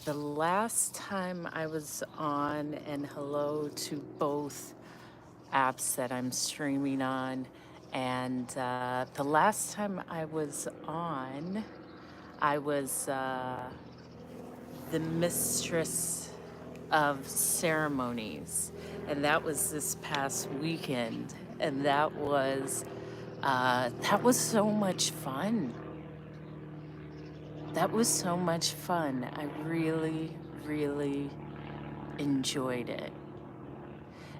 The last time I was on, and hello to both apps that I'm streaming on, and the last time I was on, I was the mistress of ceremonies, and that was this past weekend, and that was so much fun. That was so much fun. I really, really enjoyed it.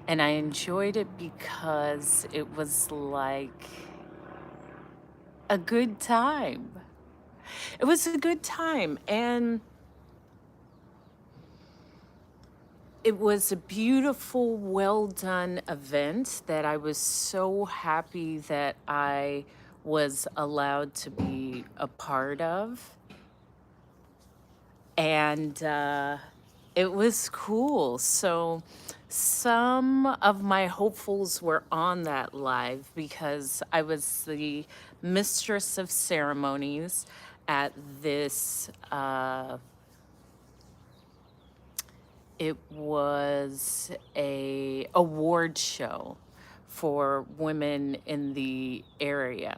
And I enjoyed it because it was like a good time. It was a good time. And it was a beautiful, well done event that I was so happy that I was allowed to be a part of. And it was cool. So some of my hopefuls were on that live because I was the mistress of ceremonies at this it was a award show for women in the area,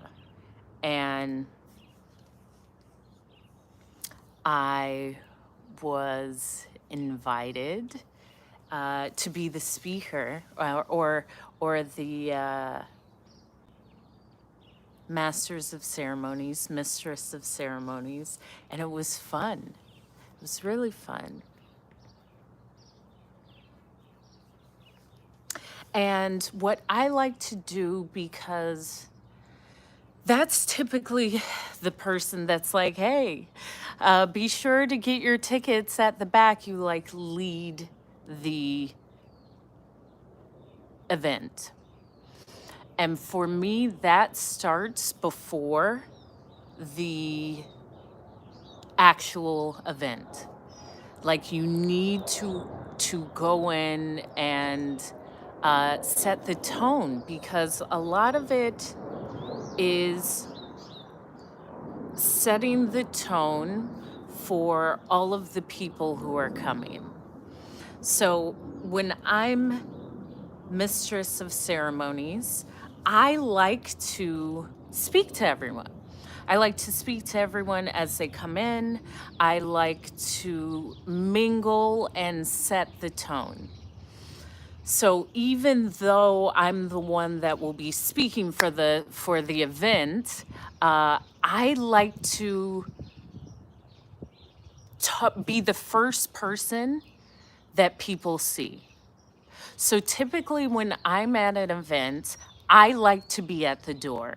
and I was invited to be the speaker, or the masters of ceremonies, mistress of ceremonies, and it was fun. It was really fun. And what I like to do, because that's typically the person that's like, hey, be sure to get your tickets at the back. You like lead the event. And for me, that starts before the actual event. Like you need to go in and set the tone, because a lot of it is setting the tone for all of the people who are coming. So when I'm mistress of ceremonies, I like to speak to everyone. I like to speak to everyone as they come in. I like to mingle and set the tone. So even though I'm the one that will be speaking for the event, I like to be the first person that people see. So typically, when I'm at an event, I like to be at the door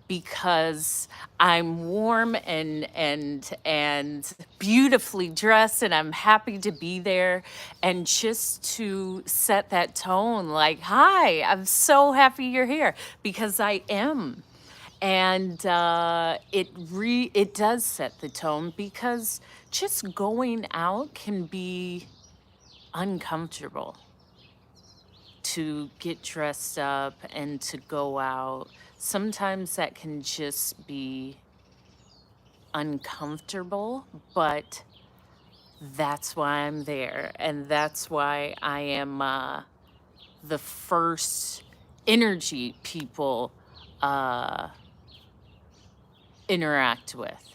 because I'm warm and beautifully dressed, and I'm happy to be there, and just to set that tone, like, hi, I'm so happy you're here, because I am. And it does set the tone, because just going out can be uncomfortable, to get dressed up and to go out. Sometimes that can just be uncomfortable, but that's why I'm there. And that's why I am the first energy people uh, interact with.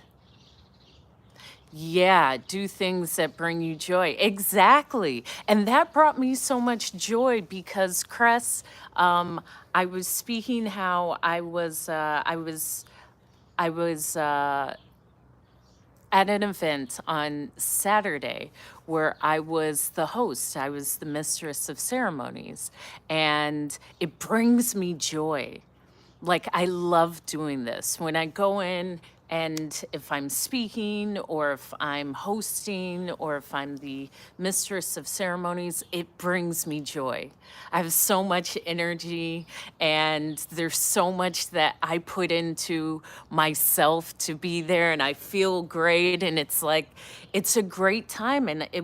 Yeah, do things that bring you joy. Exactly. And that brought me so much joy because Cress, I was speaking how I was at an event on Saturday where I was the host. I was the mistress of ceremonies, and it brings me joy. Like, I love doing this. When I go in, and if I'm speaking or if I'm hosting or if I'm the mistress of ceremonies, it brings me joy. I have so much energy, and there's so much that I put into myself to be there, and I feel great, and it's like it's a great time. And I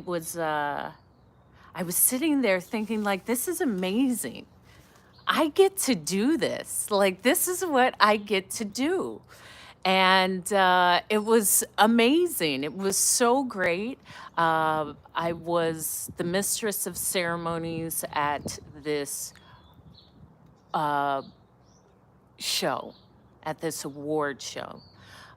was sitting there thinking, like, this is amazing. I get to do this. Like, this is what I get to do. And it was amazing. It was so great. I was the mistress of ceremonies at this uh, show, at this award show.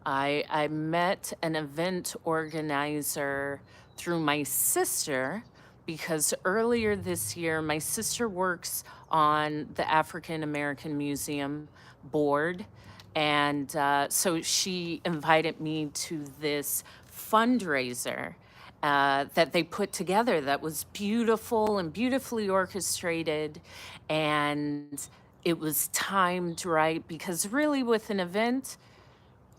I met an event organizer through my sister because earlier this year, my sister works on the African American Museum board. And so she invited me to this fundraiser that they put together that was beautiful and beautifully orchestrated. And it was timed right because, really, with an event,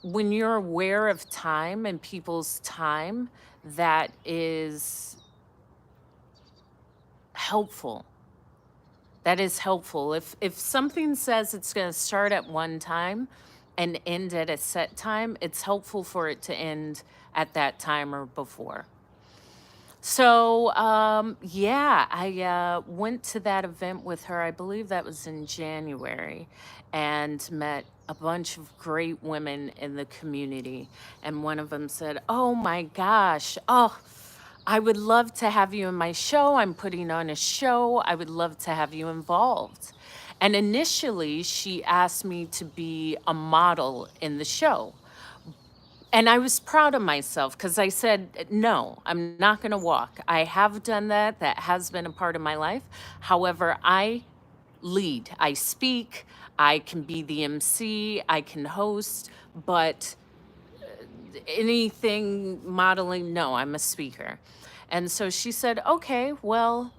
when you're aware of time and people's time, that is helpful. That is helpful. If something says it's going to start at one time and end at a set time, it's helpful for it to end at that time or before. So, yeah, I went to that event with her. I believe that was in January, and met a bunch of great women in the community. And one of them said, "Oh my gosh, oh, I would love to have you in my show. I'm putting on a show. I would love to have you involved." And initially, she asked me to be a model in the show. And I was proud of myself because I said, no, I'm not going to walk. I have done that. That has been a part of my life. However, I lead, I speak, I can be the MC, I can host, but anything modeling, no, I'm a speaker. And so she said, okay, well,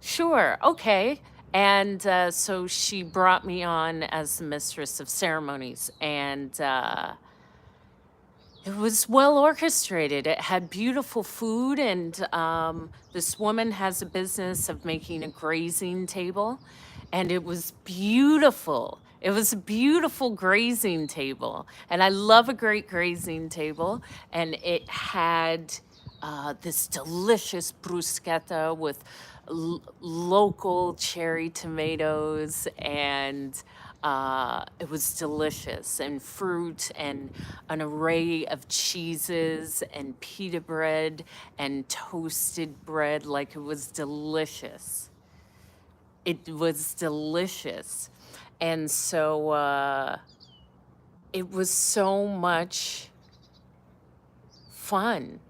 sure, okay. And so she brought me on as the mistress of ceremonies. And it was well orchestrated. It had beautiful food, and this woman has a business of making a grazing table, and it was beautiful. It was a beautiful grazing table, and I love a great grazing table. And it had this delicious bruschetta with local cherry tomatoes, and it was delicious, and fruit, and an array of cheeses, and pita bread, and toasted bread. Like, it was delicious. It was delicious. And so it was so much fun.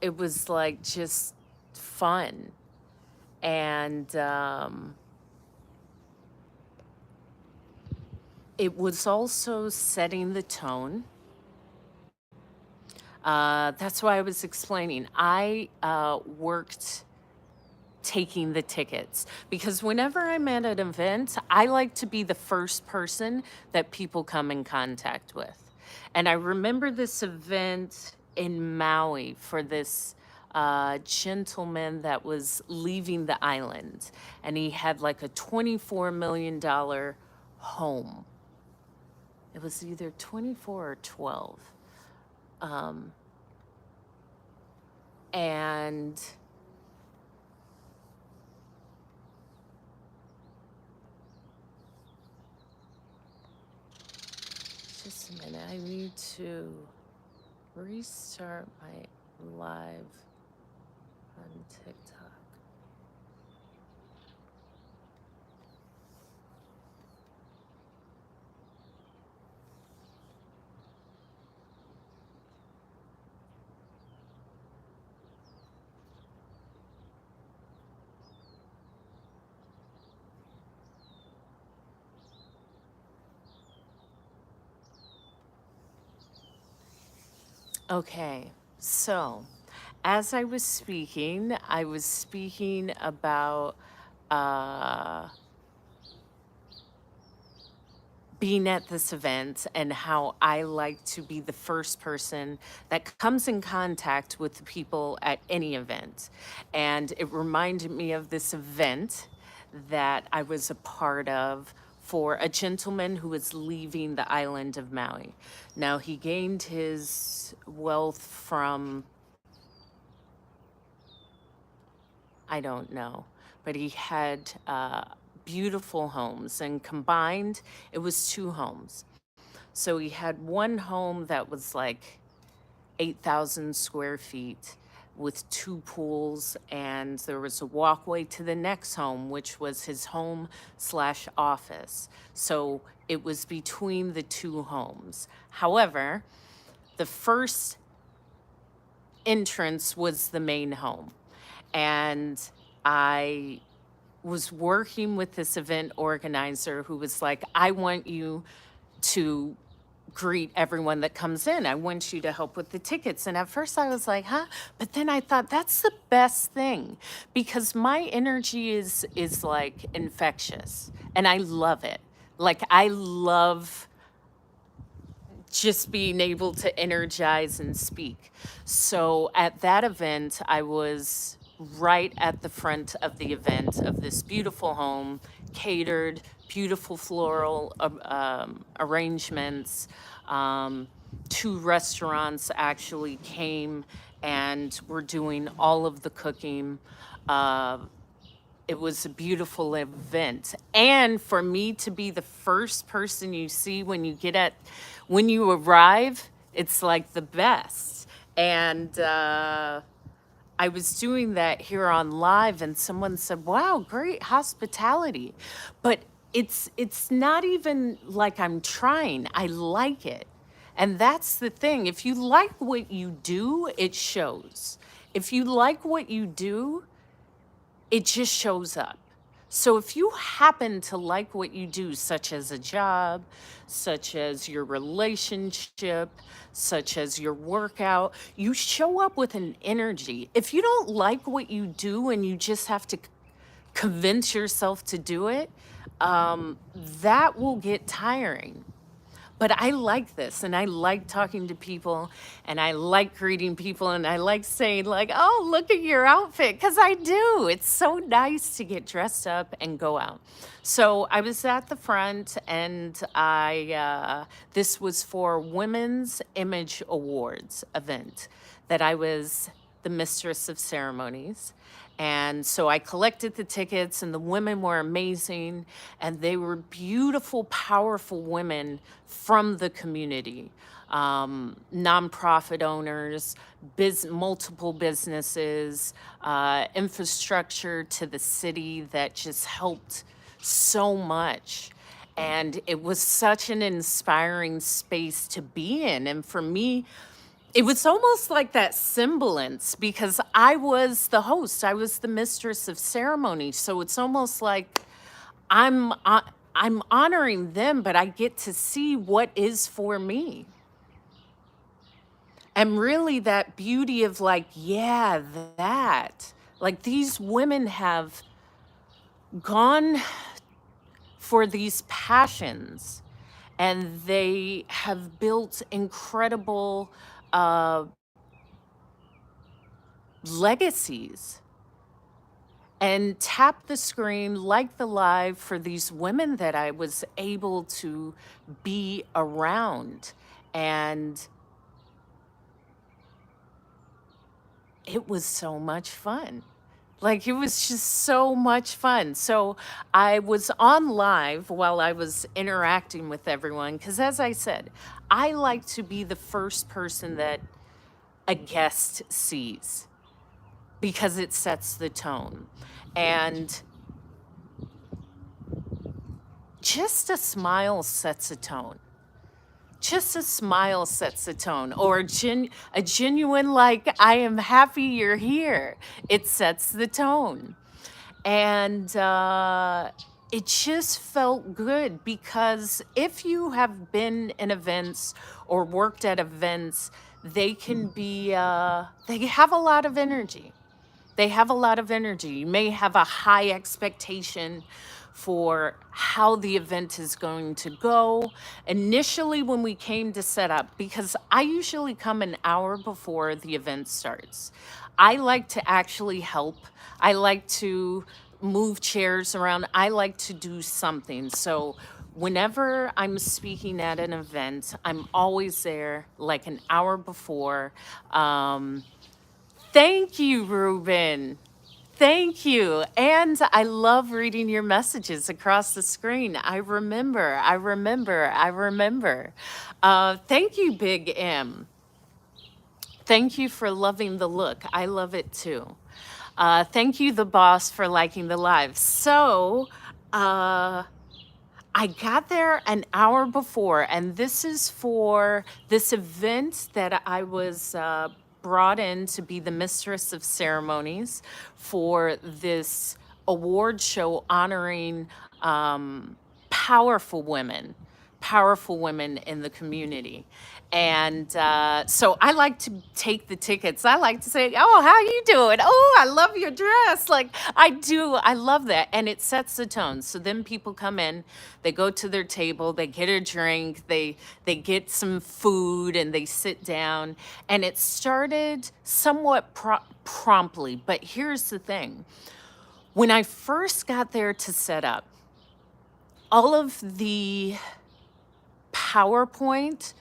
It was like just fun. And it was also setting the tone. That's why I was explaining. I worked taking the tickets because whenever I'm at an event, I like to be the first person that people come in contact with. And I remember this event in Maui for this gentleman that was leaving the island, and he had like a $24 million home. It was either 24 or 12. And just a minute, I need to restart my live on TikTok. Okay, so as I was speaking about uh, being at this event and how I like to be the first person that comes in contact with the people at any event. And it reminded me of this event that I was a part of for a gentleman who was leaving the island of Maui. Now, he gained his wealth from, I don't know, but he had beautiful homes, and combined, it was two homes. So he had one home that was like 8,000 square feet with two pools, and there was a walkway to the next home, which was his home slash office. So it was between the two homes. However, the first entrance was the main home. And I was working with this event organizer who was like, I want you to greet everyone that comes in. I want you to help with the tickets. And at first I was like, huh? But then I thought that's the best thing because my energy is like infectious and I love it. Like I love just being able to energize and speak. So at that event, I was right at the front of the event of this beautiful home, catered, beautiful floral arrangements. Um, Two restaurants actually came and were doing all of the cooking. Uh, it was a beautiful event. And for me to be the first person you see when you arrive, it's like the best. And I was doing that here on live and someone said, wow, great hospitality. But it's not even like I'm trying. I like it. And that's the thing. If you like what you do, it shows. If you like what you do, it just shows up. So if you happen to like what you do, such as a job, such as your relationship, such as your workout, you show up with an energy. If you don't like what you do and you just have to convince yourself to do it, that will get tiring. But I like this and I like talking to people and I like greeting people and I like saying like, "Oh, look at your outfit," cuz I do. It's so nice to get dressed up and go out. So I was at the front and I this was for Women's Image Awards event that I was the mistress of ceremonies. And so I collected the tickets, and the women were amazing. And they were beautiful, powerful women from the community, nonprofit owners, multiple businesses, infrastructure to the city that just helped so much. And it was such an inspiring space to be in. And for me, it was almost like that semblance because I was the host. I was the mistress of ceremony. So it's almost like I'm uh, I'm honoring them, but I get to see what is for me. And really that beauty of like, yeah, that. Like these women have gone for these passions and they have built incredible uh, legacies and tap the screen, like the live for these women that I was able to be around. And it was so much fun. Like it was just so much fun. So I was on live while I was interacting with everyone because, as I said, I like to be the first person that a guest sees because it sets the tone. And just a smile sets a tone. Just a smile sets a tone, or a genuine, like, I am happy you're here. It sets the tone. And it just felt good because if you have been in events or worked at events, they can be, they have a lot of energy. They have a lot of energy. You may have a high expectation for how the event is going to go. Initially, when we came to set up, because I usually come an hour before the event starts, I like to actually help. I like to move chairs around. I like to do something. So whenever I'm speaking at an event, I'm always there like an hour before. Thank you, Ruben. Thank you. And I love reading your messages across the screen. I remember, I remember, I remember. Thank you, Big M. Thank you for loving the look. I love it too. Thank you, the boss, for liking the live. So, uh, I got there an hour before, and this is for this event that I was brought in to be the mistress of ceremonies for this award show honoring powerful women, powerful women in the community. And so I like to take the tickets. I like to say, "Oh, how you doing? Oh, I love your dress." Like I do. I love that. And it sets the tone. So then people come in, they go to their table, they get a drink, they get some food and they sit down. And it started somewhat promptly, but here's the thing. When I first got there to set up, all of the PowerPoint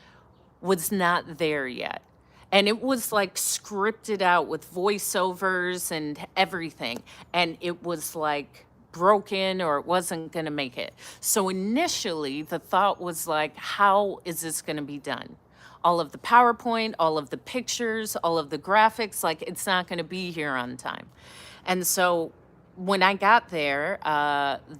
was not there yet. And it was like scripted out with voiceovers and everything. And it was like broken or it wasn't going to make it. So initially, the thought was like, how is this going to be done? All of the PowerPoint, all of the pictures, all of the graphics, like it's not going to be here on time. And so when I got there,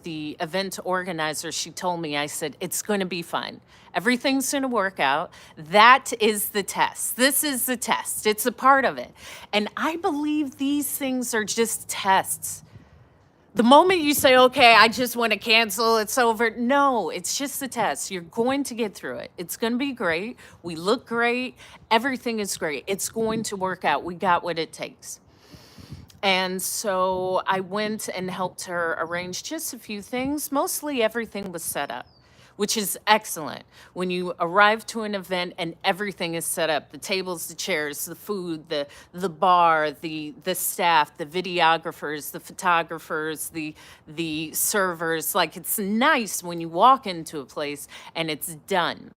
the event organizer, she told me, I said, it's going to be fun. Everything's going to work out. That is the test. This is the test. It's a part of it. And I believe these things are just tests. The moment you say, okay, I just want to cancel, it's over. No, it's just a test. You're going to get through it. It's going to be great. We look great. Everything is great. It's going to work out. We got what it takes. And so I went and helped her arrange just a few things. Mostly everything was set up, which is excellent. When you arrive to an event and everything is set up, the tables, the chairs, the food, the bar, the staff, the videographers, the photographers, the servers, like it's nice when you walk into a place and it's done.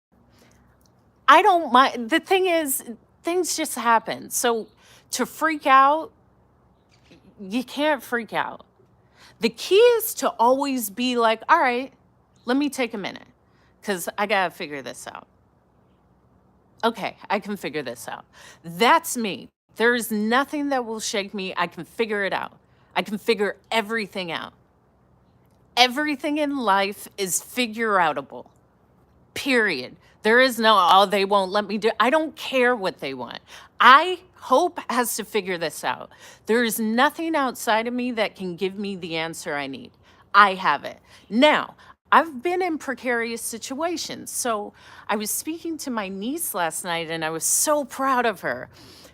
I don't mind. The thing is, things just happen. So to freak out, you can't freak out. The key is to always be like, all right, let me take a minute because I got to figure this out. Okay, I can figure this out. That's me. There is nothing that will shake me. I can figure it out. I can figure everything out. Everything in life is figure outable. Period. There is no, oh, they won't let me do. I don't care what they want. Hope has to figure this out. There is nothing outside of me that can give me the answer I need. I have it. Now, I've been in precarious situations. So I was speaking to my niece last night and I was so proud of her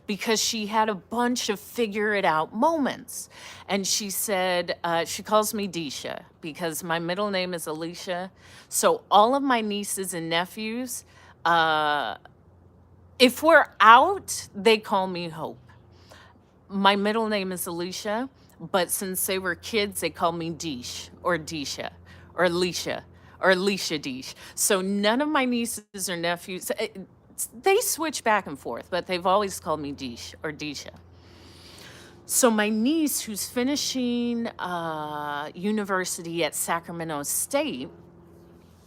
because she had a bunch of figure it out moments. And she said, she calls me Disha because my middle name is Alicia. So all of my nieces and nephews, if we're out, they call me Hope. My middle name is Alicia, but since they were kids, they call me Deesh or Disha or Alicia or Alicia Deesh. So none of my nieces or nephews, they switch back and forth, but they've always called me Deesh or Disha. So my niece, who's finishing university at Sacramento State,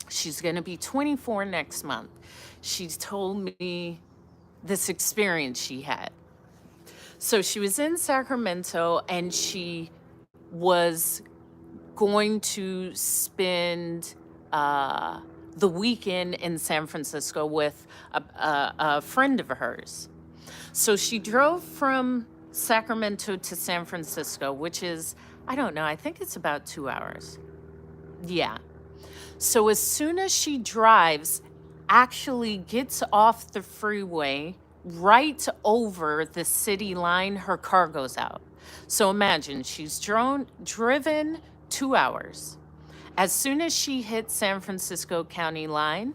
she's going to be 24 next month. She's told me this experience she had. So she was in Sacramento and she was going to spend the weekend in San Francisco with a friend of hers. So she drove from Sacramento to San Francisco, which is, I don't know, I think it's about 2 hours. Yeah. So as soon as she drives, actually gets off the freeway right over the city line, her car goes out. So imagine she's driven 2 hours. As soon as she hits San Francisco County line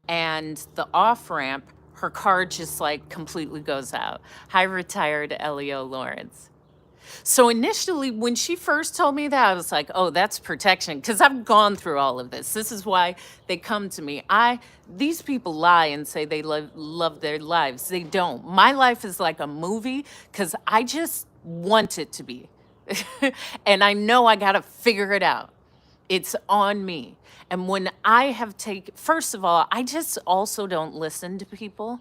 and the off ramp, her car just like completely goes out. Hi, retired Elio Lawrence. So initially, when she first told me that, I was like, oh, that's protection. Because I've gone through all of this. This is why they come to me. These people lie and say they love their lives. They don't. My life is like a movie because I just want it to be. And I know I got to figure it out. It's on me. And when I have taken, first of all, I just also don't listen to people.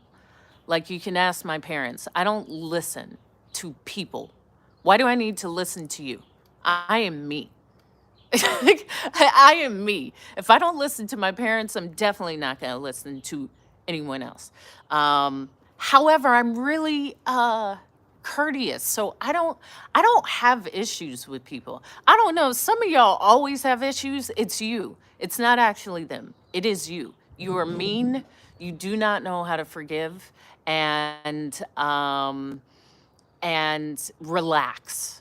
Like you can ask my parents, I don't listen to people. Why do I need to listen to you? I am me. I am me. If I don't listen to my parents, I'm definitely not going to listen to anyone else. However, I'm really courteous, so I don't have issues with people. I don't know. Some of y'all always have issues. It's you. It's not actually them. It is you. You are mean. You do not know how to forgive, and relax.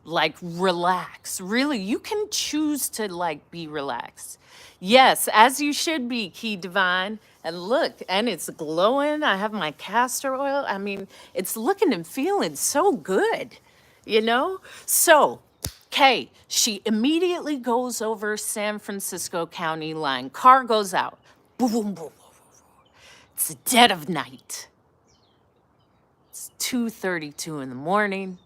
Like relax. Really, you can choose to like be relaxed. Yes, as you should be, Key Divine. And look, and it's glowing. I have my castor oil. I mean, it's looking and feeling so good, you know? So, Kay, she immediately goes over San Francisco County line. Car goes out. Boom, boom, boom. It's the dead of night. It's 2:32 in the morning.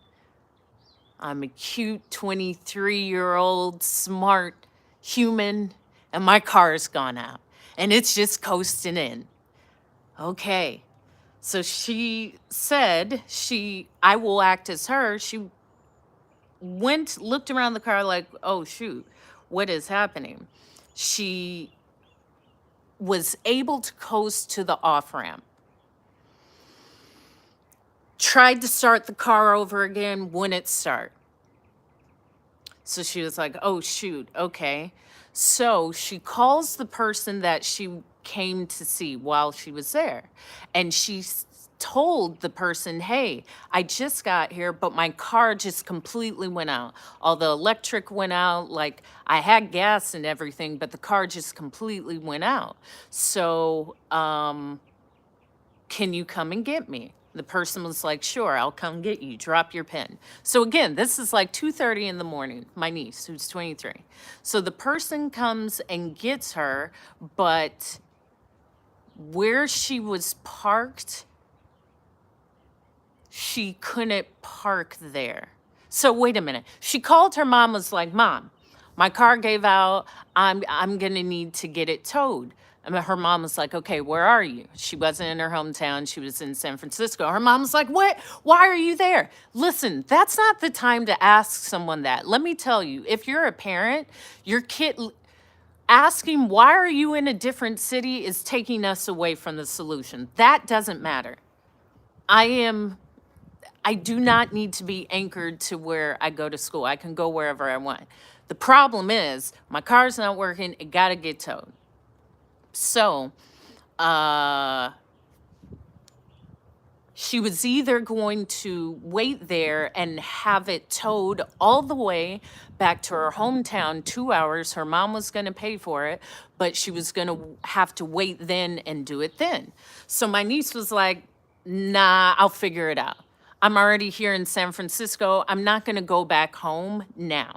I'm a cute 23-year-old smart human, and my car's gone out, and it's just coasting in. Okay. So she said I will act as her. She looked around the car like, oh shoot, what is happening? She was able to coast to the off ramp. Tried to start the car over again, wouldn't start. So she was like, oh, shoot, okay. So she calls the person that she came to see while she was there. And she told the person, hey, I just got here, but my car just completely went out. All the electric went out, like I had gas and everything, but the car just completely went out. So, can you come and get me? The person was like, sure, I'll come get you. Drop your pin. So again, this is like 2:30 in the morning, my niece, who's 23. So the person comes and gets her, but where she was parked, she couldn't park there. So wait a minute. She called her mom, was like, Mom, my car gave out. I'm gonna need to get it towed. And her mom was like, okay, where are you? She wasn't in her hometown. She was in San Francisco. Her mom was like, what? Why are you there? Listen, that's not the time to ask someone that. Let me tell you, if you're a parent, your kid asking, why are you in a different city is taking us away from the solution. That doesn't matter. I do not need to be anchored to where I go to school. I can go wherever I want. The problem is my car's not working. It got to get towed. So, she was either going to wait there and have it towed all the way back to her hometown, 2 hours. Her mom was going to pay for it, but she was going to have to wait then and do it then. So my niece was like, nah, I'll figure it out. I'm already here in San Francisco. I'm not going to go back home now.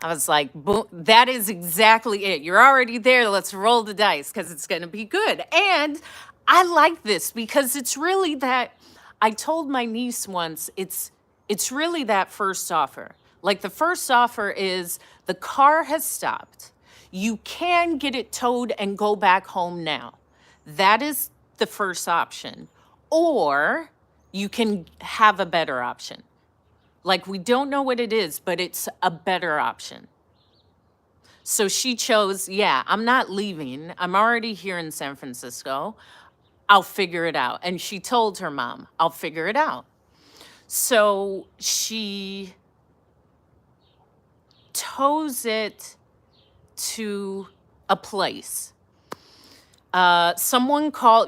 I was like, boom, that is exactly it. You're already there. Let's roll the dice because it's going to be good. And I like this because it's really that. I told my niece once, it's really that first offer. Like the first offer is the car has stopped. You can get it towed and go back home now. That is the first option. Or you can have a better option. Like we don't know what it is, but it's a better option. So she chose, yeah, I'm not leaving. I'm already here in San Francisco. I'll figure it out. And she told her mom, I'll figure it out. So she tows it to a place.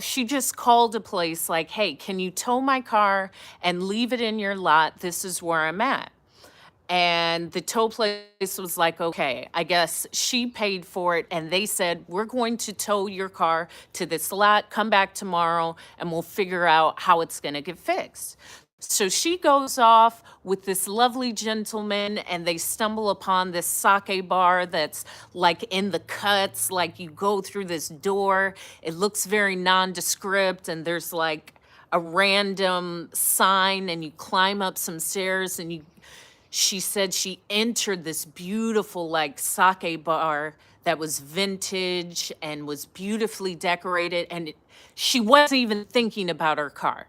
She just called a place like, hey, can you tow my car and leave it in your lot? This is where I'm at. And the tow place was like, okay, I guess she paid for it. And they said, we're going to tow your car to this lot, come back tomorrow, and we'll figure out how it's going to get fixed. So she goes off with this lovely gentleman, and they stumble upon this sake bar that's like in the cuts, like you go through this door. It looks very nondescript, and there's like a random sign, and you climb up some stairs, and She said she entered this beautiful, like, sake bar that was vintage and was beautifully decorated, and she wasn't even thinking about her car.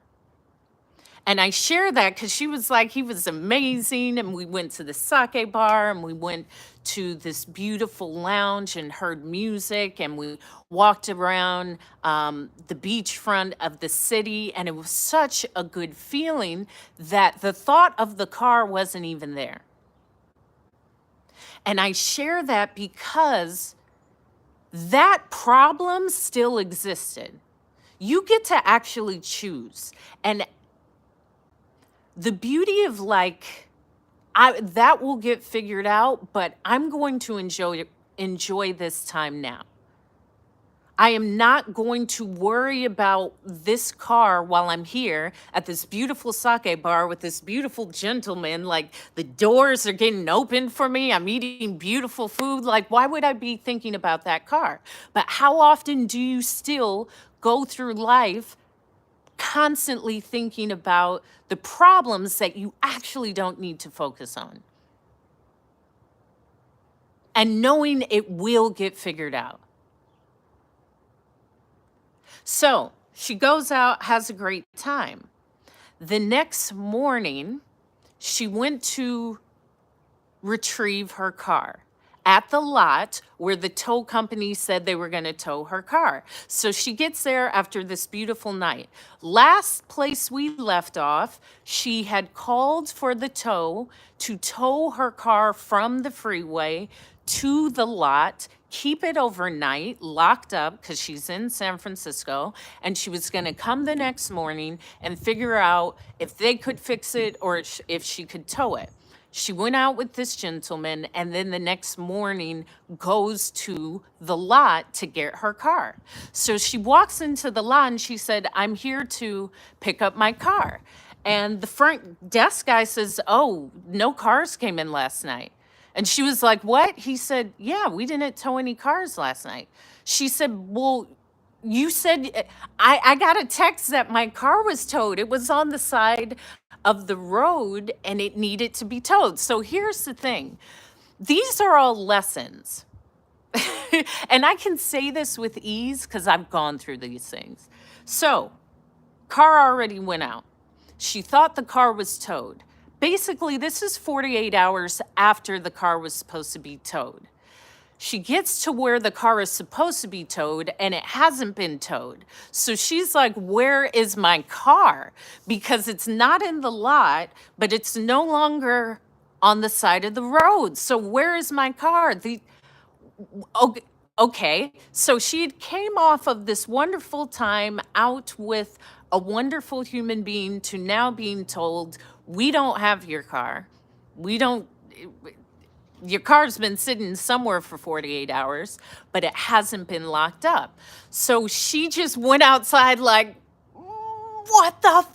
And I share that because she was like, he was amazing. And we went to the sake bar and we went to this beautiful lounge and heard music. And we walked around the beachfront of the city. And it was such a good feeling that the thought of the car wasn't even there. And I share that because that problem still existed. You get to actually choose. And the beauty of, like, that will get figured out, but I'm going to enjoy this time now. I am not going to worry about this car while I'm here at this beautiful sake bar with this beautiful gentleman. Like, the doors are getting open for me. I'm eating beautiful food. Like, why would I be thinking about that car? But how often do you still go through life constantly thinking about the problems that you actually don't need to focus on? And knowing it will get figured out. So she goes out, has a great time. The next morning, she went to retrieve her car at the lot where the tow company said they were going to tow her car. So she gets there after this beautiful night. Last place we left off, she had called for the tow to tow her car from the freeway to the lot, keep it overnight, locked up because she's in San Francisco, and she was going to come the next morning and figure out if they could fix it or if she could tow it. She went out with this gentleman and then the next morning goes to the lot to get her car. So she walks into the lot and she said, "I'm here to pick up my car." And the front desk guy says, "Oh, no cars came in last night." And she was like, "What?" He said, "Yeah, we didn't tow any cars last night." She said, "Well, you said I got a text that my car was towed. It was on the side of the road and it needed to be towed." So here's the thing. These are all lessons. And I can say this with ease because I've gone through these things. So, car already went out. She thought the car was towed. Basically, this is 48 hours after the car was supposed to be towed. She gets to where the car is supposed to be towed and it hasn't been towed. So she's like, "Where is my car?" Because it's not in the lot, but it's no longer on the side of the road. So where is my car? Okay, okay. So she had came off of this wonderful time out with a wonderful human being to now being told, "We don't have your car. We don't, your car's been sitting somewhere for 48 hours, but it hasn't been locked up." So she just went outside like, what the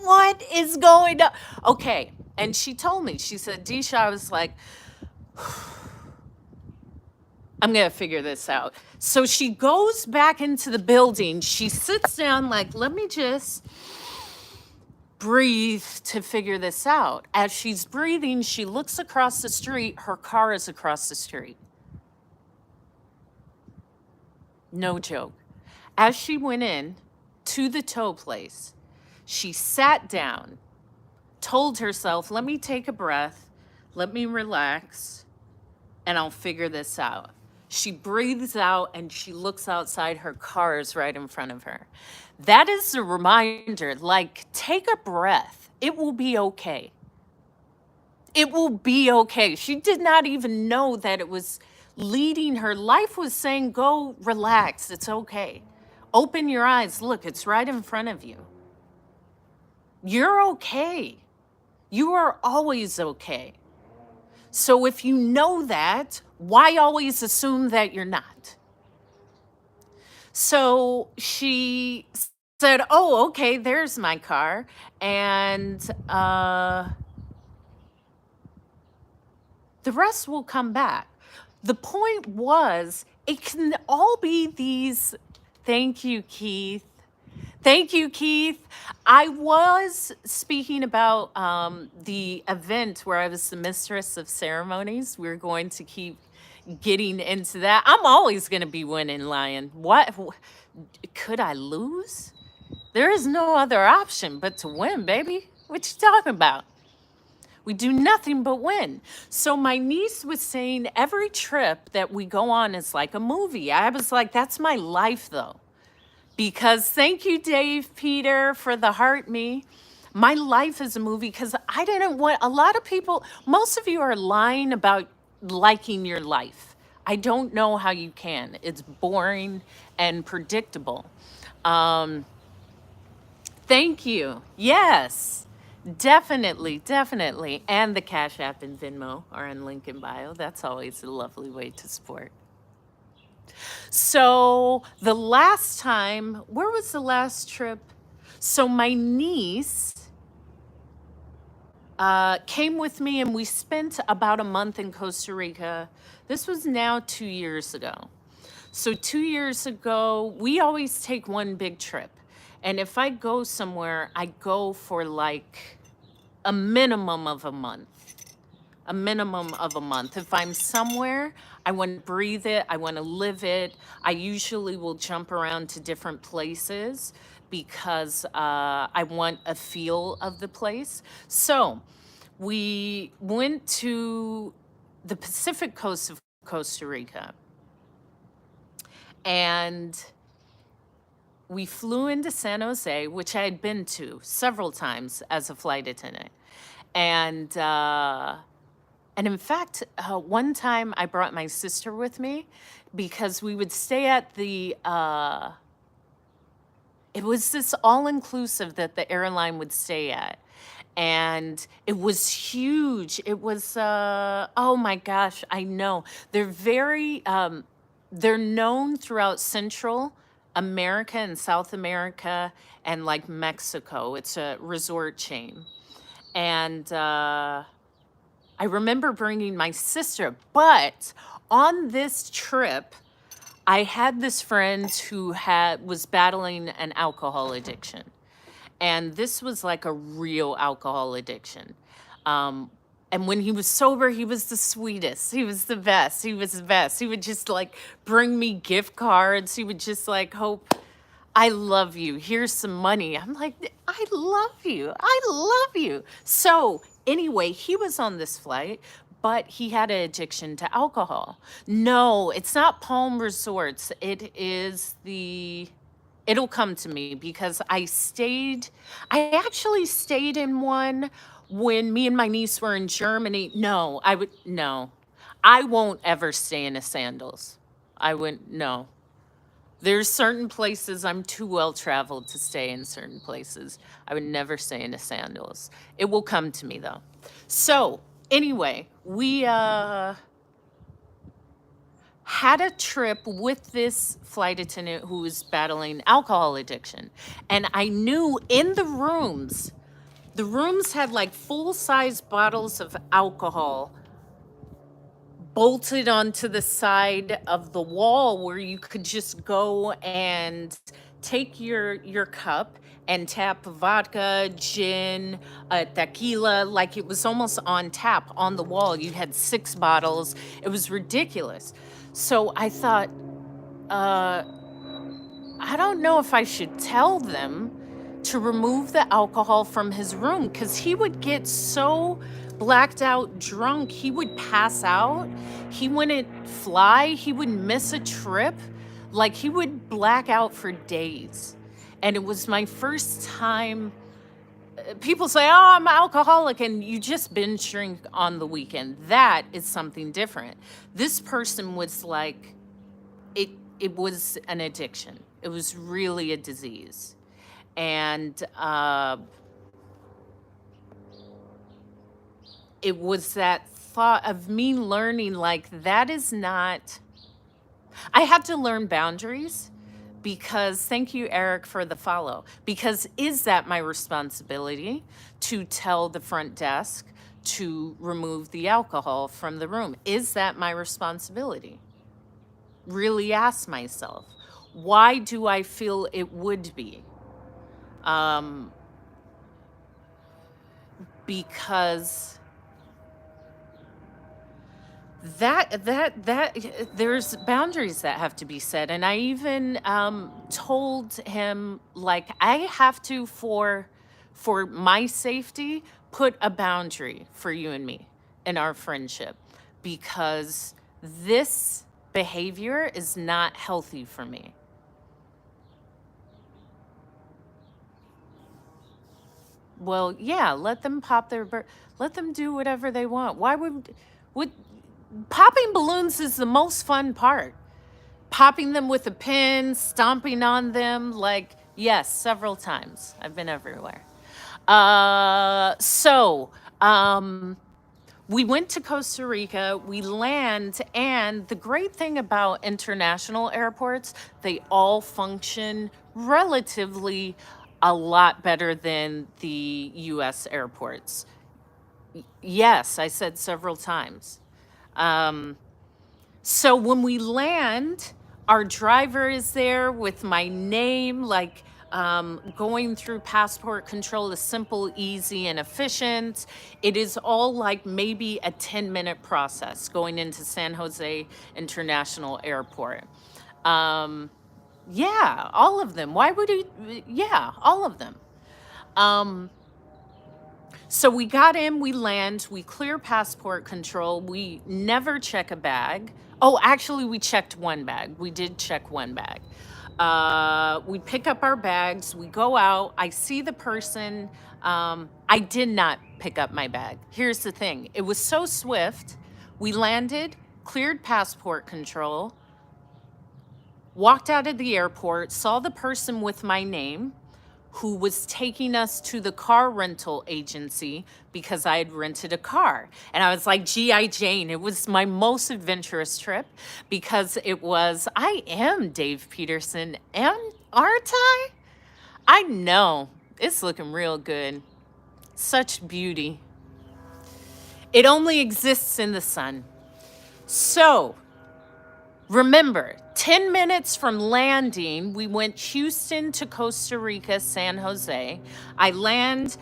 what is going on? Okay. And she told me, she said, "Deesha," I was like, "I'm going to figure this out." So she goes back into the building. She sits down like, "Let me just breathe to figure this out." As she's breathing, she looks across the street. Her car is across the street. No joke. As she went in to the tow place, she sat down, told herself, "Let me take a breath, let me relax, and I'll figure this out." She breathes out and she looks outside. Her car is right in front of her. That is a reminder, like, take a breath. It will be okay. It will be okay. She did not even know that it was leading her. Life was saying, "Go relax. It's okay. Open your eyes. Look, it's right in front of you. You're okay. You are always okay." So if you know that, why always assume that you're not? So she said, "Oh, okay, there's my car." And the rest will come back. The point was, it can all be these, thank you, Keith. Thank you, Keith. I was speaking about the event where I was the mistress of ceremonies. We're going to keep getting into that. I'm always going to be winning, Lion. Could I lose? There is no other option but to win, baby. What you talking about? We do nothing but win. So my niece was saying every trip that we go on is like a movie. I was like, that's my life though. Because thank you, Dave Peter, for the heart me. My life is a movie because I didn't want a lot of people, most of you are lying about liking your life. I don't know how you can. It's boring and predictable. Um, Thank you. Yes, definitely, definitely. And the Cash App and Venmo are in link in bio. That's always a lovely way to support. So the last time, where was the last trip? So my niece came with me and we spent about a month in Costa Rica. This was now 2 years ago. So 2 years ago, we always take one big trip. And if I go somewhere, I go for like a minimum of a month. A minimum of a month. If I'm somewhere, I want to breathe it, I want to live it. I usually will jump around to different places because I want a feel of the place. So we went to the Pacific coast of Costa Rica and we flew into San Jose, which I had been to several times as a flight attendant. And in fact, one time I brought my sister with me because we would stay at it was this all inclusive that the airline would stay at. And it was huge. It was, oh my gosh, I know. They're known throughout Central America and South America and like Mexico. It's a resort chain. And I remember bringing my sister, but on this trip, I had this friend who was battling an alcohol addiction. And this was like a real alcohol addiction. And when he was sober, he was the sweetest. He was the best. He was the best. He would just like bring me gift cards. He would just like, Hope, I love you. Here's some money. I'm like, I love you. I love you. So anyway, he was on this flight, but he had an addiction to alcohol. No, it's not Palm Resorts. It'll come to me because I actually stayed in one when me and my niece were in Germany. No. I won't ever stay in a sandals. I wouldn't, no. There's certain places I'm too well traveled to stay in certain places. I would never stay in a sandals. It will come to me though. So anyway, we had a trip with this flight attendant who was battling alcohol addiction. And I knew in the rooms had like full-size bottles of alcohol bolted onto the side of the wall where you could just go and take your cup and tap vodka, gin, tequila, like it was almost on tap on the wall. You had 6 bottles. It was ridiculous. So I thought, I don't know if I should tell them to remove the alcohol from his room because he would get so blacked out drunk, he would pass out. He wouldn't fly. He would miss a trip. Like he would black out for days. And it was my first time. People say, oh, I'm alcoholic, and you just binge drink on the weekend. That is something different. This person was like, it was an addiction. It was really a disease. And it was that thought of me learning like that is not, I had to learn boundaries because, thank you, Eric, for the follow. Because is that my responsibility to tell the front desk to remove the alcohol from the room? Is that my responsibility? Really ask myself, why do I feel it would be? um, because there's boundaries that have to be set. And I even told him, like, I have to, for my safety, put a boundary for you and me in our friendship, because this behavior is not healthy for me. Well, yeah, let them pop let them do whatever they want. Why would popping balloons is the most fun part. Popping them with a pin, stomping on them, like, yes, several times. I've been everywhere. So, we went to Costa Rica, we land, and the great thing about international airports, they all function relatively a lot better than the US airports. Yes, I said several times. Um, so when we land, our driver is there with my name, like, going through passport control is simple, easy, and efficient. It is all like maybe a 10-minute process going into San Jose International Airport. Um, yeah, all of them. Why would he? Yeah, all of them. Um, so we got in, we land, we clear passport control. We never check a bag. Oh, actually, we checked one bag. We did check one bag. We pick up our bags, we go out. I see the person. I did not pick up my bag. Here's the thing, it was so swift. We landed, cleared passport control, walked out of the airport, saw the person with my name who was taking us to the car rental agency because I had rented a car. And I was like, G.I. Jane. It was my most adventurous trip because it was, I am Dave Peterson, aren't I? I know. It's looking real good. Such beauty. It only exists in the sun. So, remember, 10 minutes from landing, we went Houston to Costa Rica, San Jose. I land,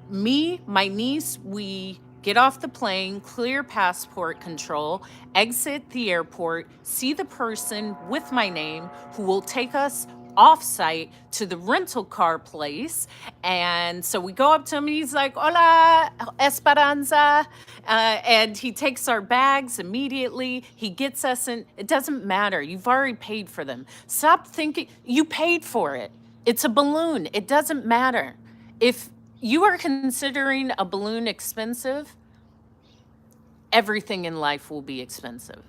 me, my niece, we get off the plane, clear passport control, exit the airport, see the person with my name who will take us off-site to the rental car place. And so we go up to him and he's like, hola, Esperanza. And he takes our bags immediately. He gets us in. It doesn't matter. You've already paid for them. Stop thinking you paid for it. It's a balloon. It doesn't matter. If you are considering a balloon expensive, everything in life will be expensive.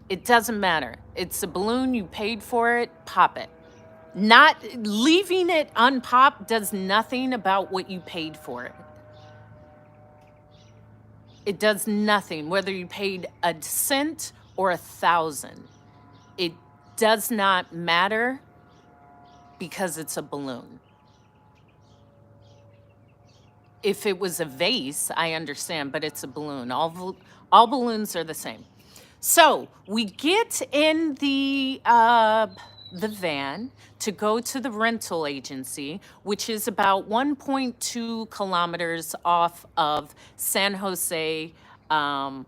It doesn't matter. It's a balloon. You paid for it. Pop it. Not leaving it unpopped does nothing about what you paid for it. It does nothing, whether you paid a cent or 1,000. It does not matter because it's a balloon. If it was a vase, I understand, but it's a balloon. All balloons are the same. So we get in the van to go to the rental agency, which is about 1.2 kilometers off of San Jose. I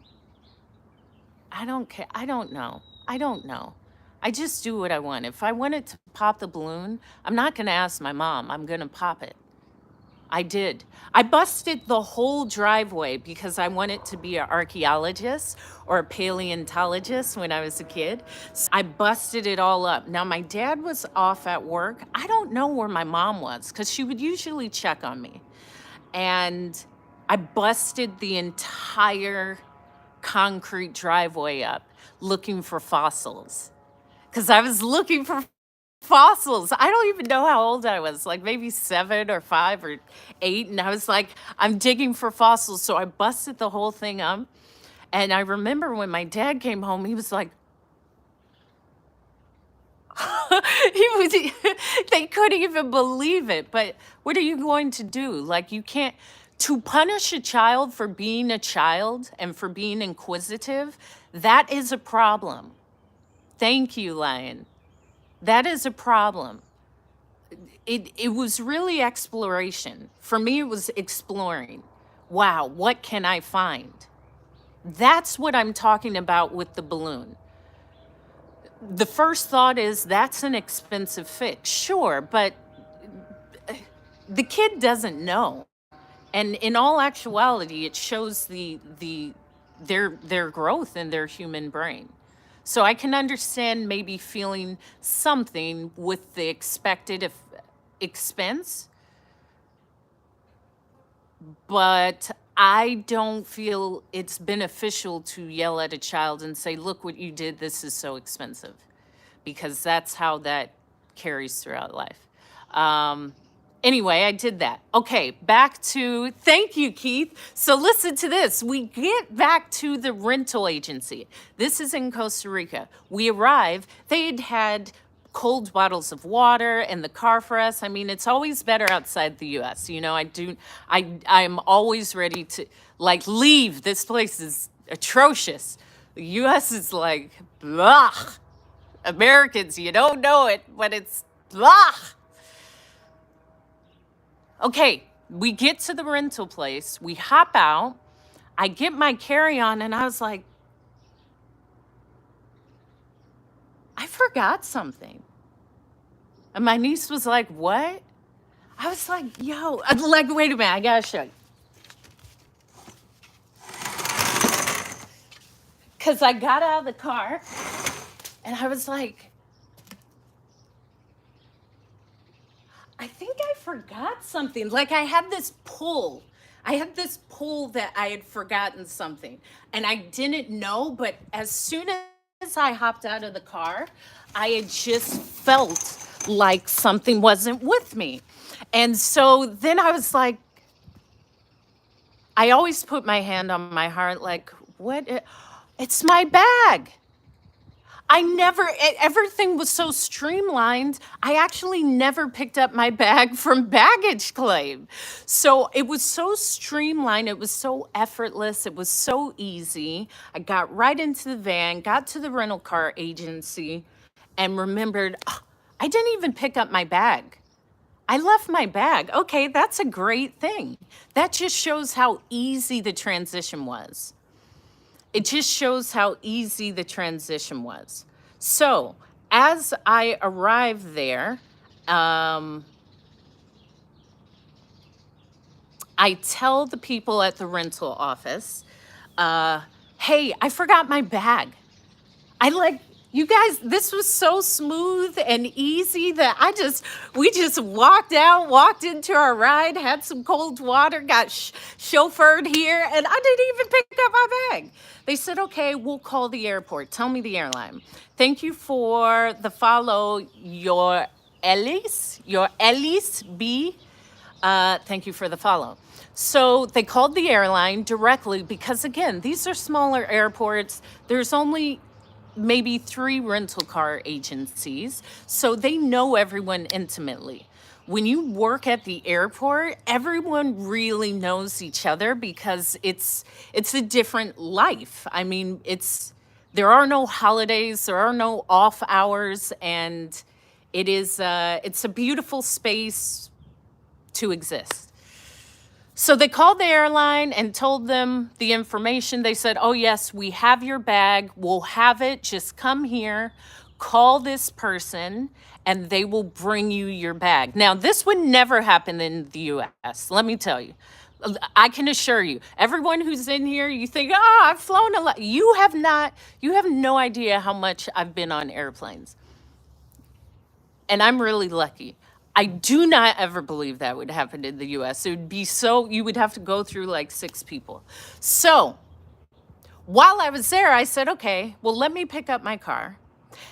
don't care. I don't know. I just do what I want. If I wanted to pop the balloon, I'm not going to ask my mom. I'm going to pop it. I did. I busted the whole driveway because I wanted to be an archaeologist or a paleontologist when I was a kid. So I busted it all up. Now, my dad was off at work. I don't know where my mom was because she would usually check on me. And I busted the entire concrete driveway up looking for fossils because I was looking for fossils. I don't even know how old I was, like maybe 7 or 5 or 8. And I was like, I'm digging for fossils. So I busted the whole thing up. And I remember when my dad came home, he was like, they couldn't even believe it. But what are you going to do? Like, you can't, to punish a child for being a child and for being inquisitive, that is a problem. Thank you, Lion. That is a problem. it was really exploration. For me, it was exploring. Wow, what can I find? That's what I'm talking about with the balloon. The first thought is that's an expensive fix. Sure, but the kid doesn't know. And in all actuality, it shows their growth in their human brain. So I can understand maybe feeling something with the expected expense, but I don't feel it's beneficial to yell at a child and say, look what you did, this is so expensive, because that's how that carries throughout life. Anyway, I did that. Okay, back to, thank you, Keith. So listen to this. We get back to the rental agency. This is in Costa Rica. We arrive, they had had cold bottles of water in the car for us. I mean, it's always better outside the US. You know, I'm always ready to like leave. This place is atrocious. The US is like, blah. Americans, you don't know it, but it's blah. Okay, we get to the rental place, we hop out, I get my carry-on, and I was like, I forgot something. And my niece was like, what? I was like, yo, like, wait a minute, I gotta show you. Because I got out of the car, and I was like, I think I forgot something. Like I had this pull. I had this pull that I had forgotten something. And I didn't know, but as soon as I hopped out of the car, I had just felt like something wasn't with me. And so then I was like, I always put my hand on my heart, like, what? It's my bag. I never, everything was so streamlined. I actually never picked up my bag from baggage claim. So it was so streamlined. It was so effortless. It was so easy. I got right into the van, got to the rental car agency, and remembered, "Ah, I didn't even pick up my bag. I left my bag." Okay, that's a great thing. That just shows how easy the transition was. It just shows how easy the transition was. So, as I arrived there, um, I tell the people at the rental office, hey, I forgot my bag. I like, you guys, this was so smooth and easy that we just walked out, walked into our ride, had some cold water, got chauffeured here, and I didn't even pick up my bag. They said, okay, we'll call the airport. Tell me the airline. Thank you for the follow, your Ellis B. Thank you for the follow. So they called the airline directly because, again, these are smaller airports. There's only maybe 3 rental car agencies, so they know everyone intimately. When you work at the airport, everyone really knows each other because it's a different life. I mean, there are no holidays, there are no off hours, and it's a beautiful space to exist. So they called the airline and told them the information. They said, oh, yes, we have your bag. We'll have it. Just come here, call this person, and they will bring you your bag. Now, this would never happen in the US, let me tell you. I can assure you, everyone who's in here, you think, oh, I've flown a lot. You have not, you have no idea how much I've been on airplanes. And I'm really lucky. I do not ever believe that would happen in the US. It would be so, you would have to go through like 6 people. So while I was there, I said, okay, well, let me pick up my car.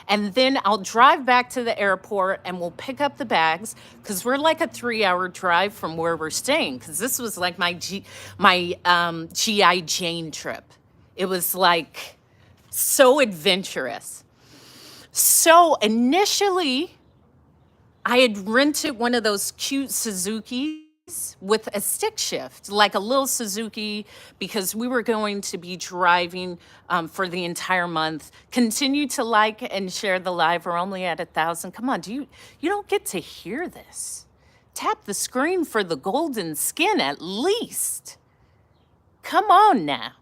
And then I'll drive back to the airport and we'll pick up the bags because we're like a 3-hour drive from where we're staying. Because this was like my GI Jane trip. It was like so adventurous. So initially, I had rented one of those cute Suzuki with a stick shift, like a little Suzuki, because we were going to be driving for the entire month. Continue to like and share the live. We're only at 1,000. Come on, you don't get to hear this? Tap the screen for the golden skin at least. Come on now.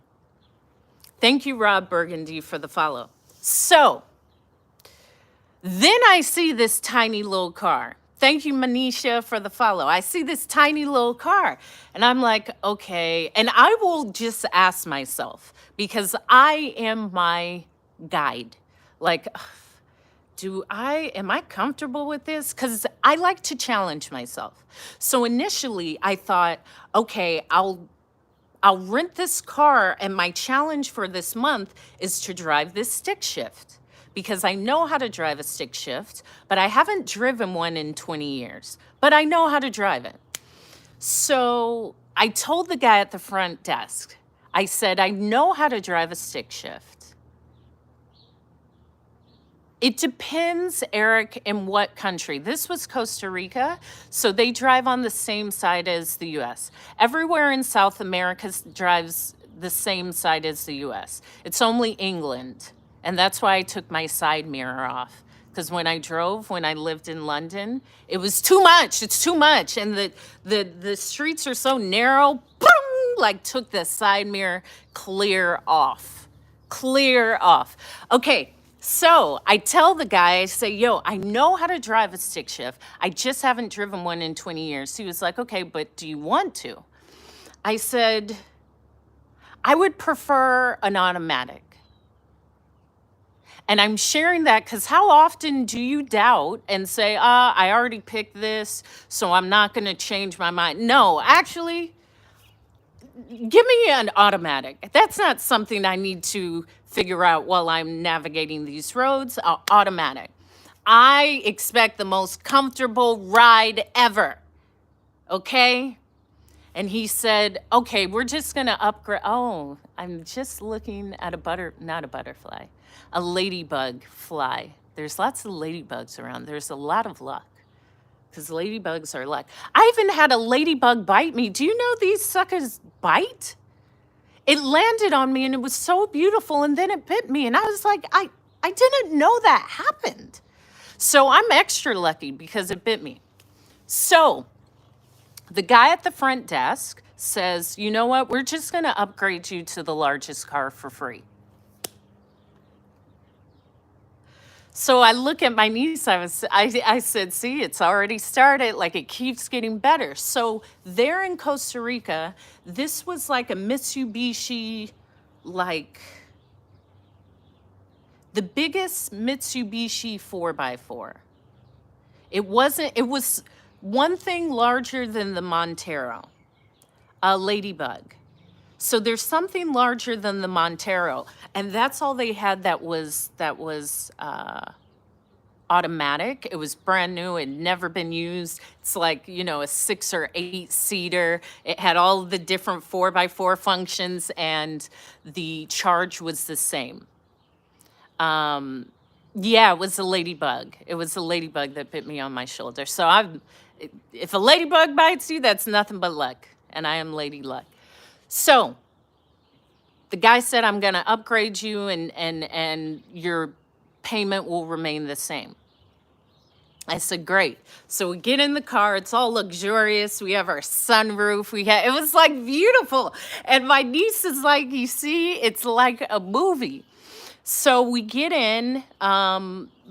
Thank you, Rob Burgundy, for the follow. So then I see this tiny little car. Thank you, Manisha, for the follow. I see this tiny little car and I'm like, okay. And I will just ask myself, because I am my guide. Like, am I comfortable with this? Because I like to challenge myself. So initially I thought, okay, I'll rent this car, and my challenge for this month is to drive this stick shift, because I know how to drive a stick shift, but I haven't driven one in 20 years, but I know how to drive it. So I told the guy at the front desk, I said, I know how to drive a stick shift. It depends, Eric, in what country. This was Costa Rica, so they drive on the same side as the US. Everywhere in South America drives the same side as the US. It's only England, and that's why I took my side mirror off. Because when I lived in London, it was too much. It's too much, and the streets are so narrow. Boom! Like took the side mirror clear off. Clear off. Okay. So I tell the guy, I say, yo, I know how to drive a stick shift. I just haven't driven one in 20 years. He was like, okay, but do you want to? I said, I would prefer an automatic. And I'm sharing that because how often do you doubt and say, I already picked this, so I'm not going to change my mind? No, actually, give me an automatic. That's not something I need to figure out while I'm navigating these roads. Automatic. I expect the most comfortable ride ever. Okay? And he said, okay, we're just going to upgrade. Oh, I'm just looking at a ladybug fly. There's lots of ladybugs around. There's a lot of luck, because ladybugs are luck. I even had a ladybug bite me. Do you know these suckers bite? It landed on me and it was so beautiful, and then it bit me. And I was like, I didn't know that happened. So I'm extra lucky because it bit me. So the guy at the front desk says, you know what? We're just going to upgrade you to the largest car for free. So I look at my niece, I said, see, it's already started, like it keeps getting better. So there in Costa Rica, this was like a Mitsubishi, like the biggest Mitsubishi 4x4. It was one thing larger than the Montero, a ladybug. So there's something larger than the Montero, and that's all they had that was automatic. It was brand new. It had never been used. It's like, a 6 or 8 seater. It had all the different 4x4 functions, and the charge was the same. Yeah, it was a ladybug. It was a ladybug that bit me on my shoulder. So if a ladybug bites you, that's nothing but luck, and I am Lady Luck. So the guy said, I'm going to upgrade you, and your payment will remain the same. I said, great. So we get in the car. It's all luxurious. We have our sunroof. It was like beautiful. And my niece is like, you see, it's like a movie. So we get in,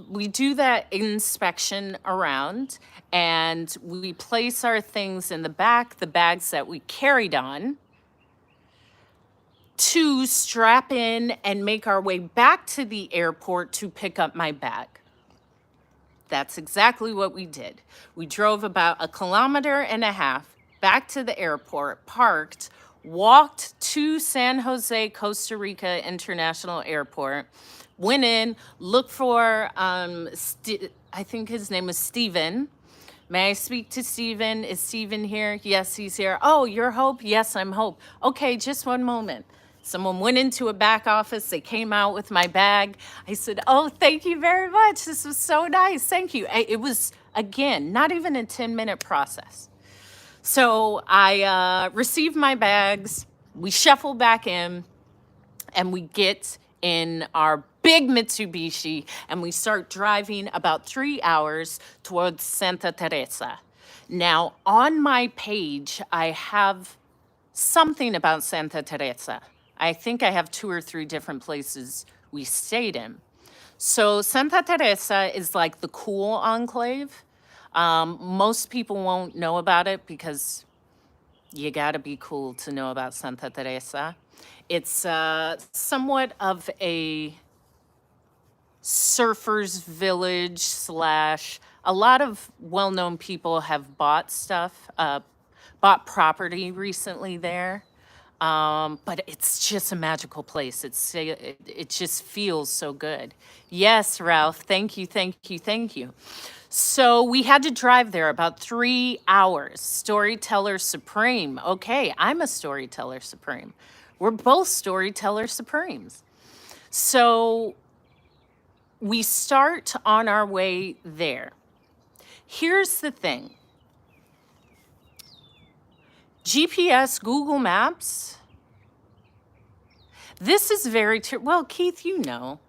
we do that inspection around, and we place our things in the back, the bags that we carried on, to strap in and make our way back to the airport to pick up my bag. That's exactly what we did. We drove about 1.5 kilometers back to the airport, parked, walked to San Jose, Costa Rica International Airport, went in, looked for, I think his name was Steven. May I speak to Steven? Is Steven here? Yes, he's here. Oh, you're Hope? Yes, I'm Hope. Okay, just one moment. Someone went into a back office. They came out with my bag. I said, oh, thank you very much. This was so nice. Thank you. It was, again, not even a 10-minute process. So I receive my bags. We shuffle back in, and we get in our big Mitsubishi, and we start driving about 3 hours towards Santa Teresa. Now, on my page, I have something about Santa Teresa. I think I have 2 or 3 different places we stayed in. So Santa Teresa is like the cool enclave. Most people won't know about it because you gotta be cool to know about Santa Teresa. It's somewhat of a surfers village slash a lot of well-known people have bought stuff, bought property recently there. But it's just a magical place. It just feels so good. Yes, Ralph. Thank you, thank you, thank you. So we had to drive there about 3 hours. Storyteller Supreme. Okay, I'm a Storyteller Supreme. We're both Storyteller Supremes. So we start on our way there. Here's the thing. GPS, Google Maps, this is very well, Keith, you know.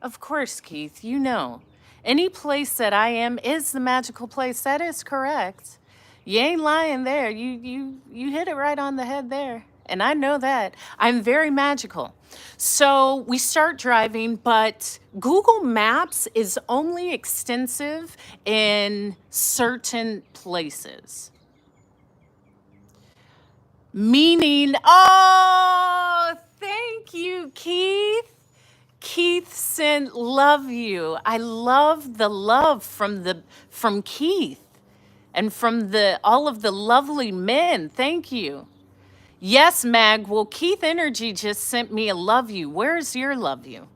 Of course, Keith, you know. Any place that I am is the magical place. That is correct. You ain't lying there. You hit it right on the head there. And I know that. I'm very magical. So we start driving, but Google Maps is only extensive in certain places. Meaning, oh, thank you, Keith. Keith sent love you. I love the love from Keith and from all of the lovely men. Thank you. Yes, Mag. Well, Keith Energy just sent me a love you. Where's your love you?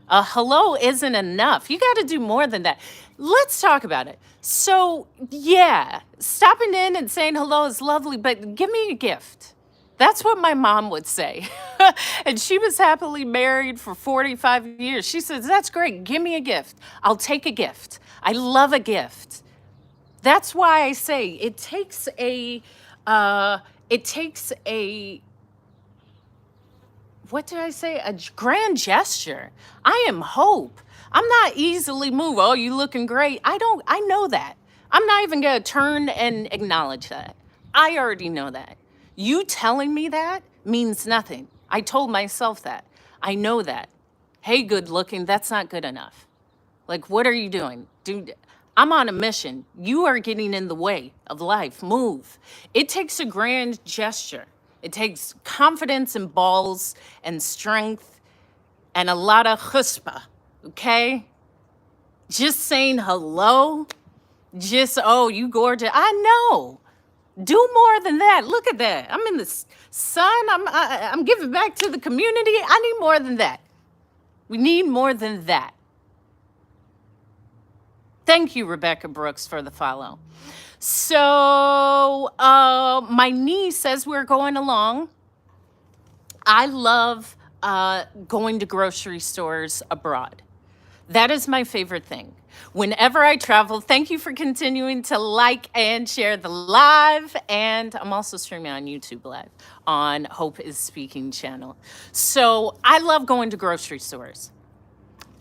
A hello isn't enough. You got to do more than that. Let's talk about it. So, yeah, stopping in and saying hello is lovely, but give me a gift. That's what my mom would say. And she was happily married for 45 years. She says, that's great. Give me a gift. I'll take a gift. I love a gift. That's why I say it takes a, what did I say? A grand gesture. I am hope. I'm not easily moved. Oh, you looking great. I know that. I'm not even going to turn and acknowledge that. I already know that. You telling me that means nothing. I told myself that. I know that. Hey, good looking, that's not good enough. Like, what are you doing? Dude, I'm on a mission. You are getting in the way of life. Move. It takes a grand gesture. It takes confidence and balls and strength and a lot of chutzpah, okay? Just saying hello, oh, you gorgeous. I know. Do more than that. Look at that. I'm in the sun. I'm giving back to the community. I need more than that. We need more than that. Thank you, Rebecca Brooks, for the follow. So my niece, as we're going along, I love going to grocery stores abroad. That is my favorite thing. Whenever I travel, thank you for continuing to like and share the live. And I'm also streaming on YouTube Live on Hope is Speaking channel. So I love going to grocery stores.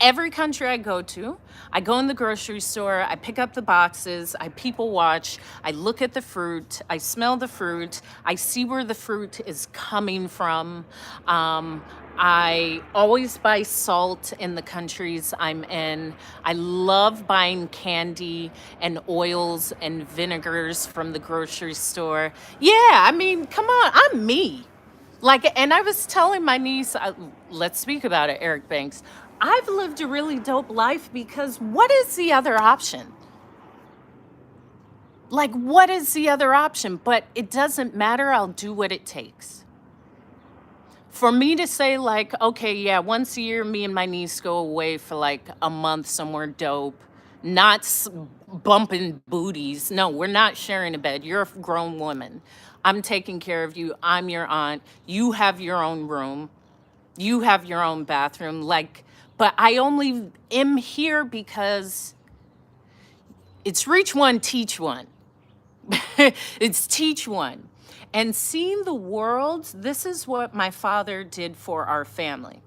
Every country I go to, I go in the grocery store, I pick up the boxes, I people watch, I look at the fruit, I smell the fruit, I see where the fruit is coming from. I always buy salt in the countries I'm in. I love buying candy and oils and vinegars from the grocery store. Yeah, I mean, come on, I'm me. And I was telling my niece, let's speak about it, Eric Banks. I've lived a really dope life because what is the other option? What is the other option? But it doesn't matter. I'll do what it takes. For me to say okay, yeah, once a year, me and my niece go away for a month somewhere dope, not bumping booties. No, we're not sharing a bed. You're a grown woman. I'm taking care of you. I'm your aunt. You have your own room. You have your own bathroom. But I only am here because it's reach one, teach one. It's teach one. And seeing the world, this is what my father did for our family.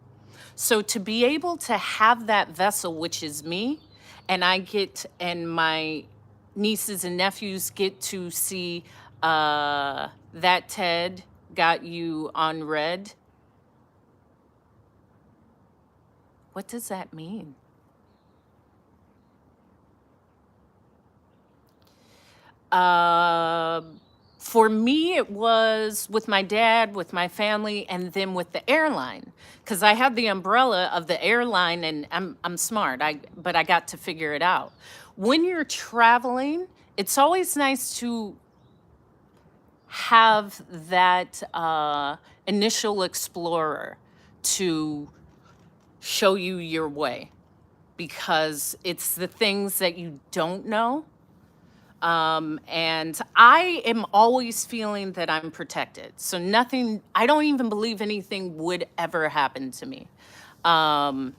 So to be able to have that vessel, which is me, and my nieces and nephews get to see that TED got you on red. What does that mean? Uh, for me, it was with my dad, with my family, and then with the airline, because I had the umbrella of the airline, and I'm smart. But I got to figure it out. When you're traveling, it's always nice to have that initial explorer to show you your way, because it's the things that you don't know. And I am always feeling that I'm protected. So nothing, I don't even believe anything would ever happen to me. Um,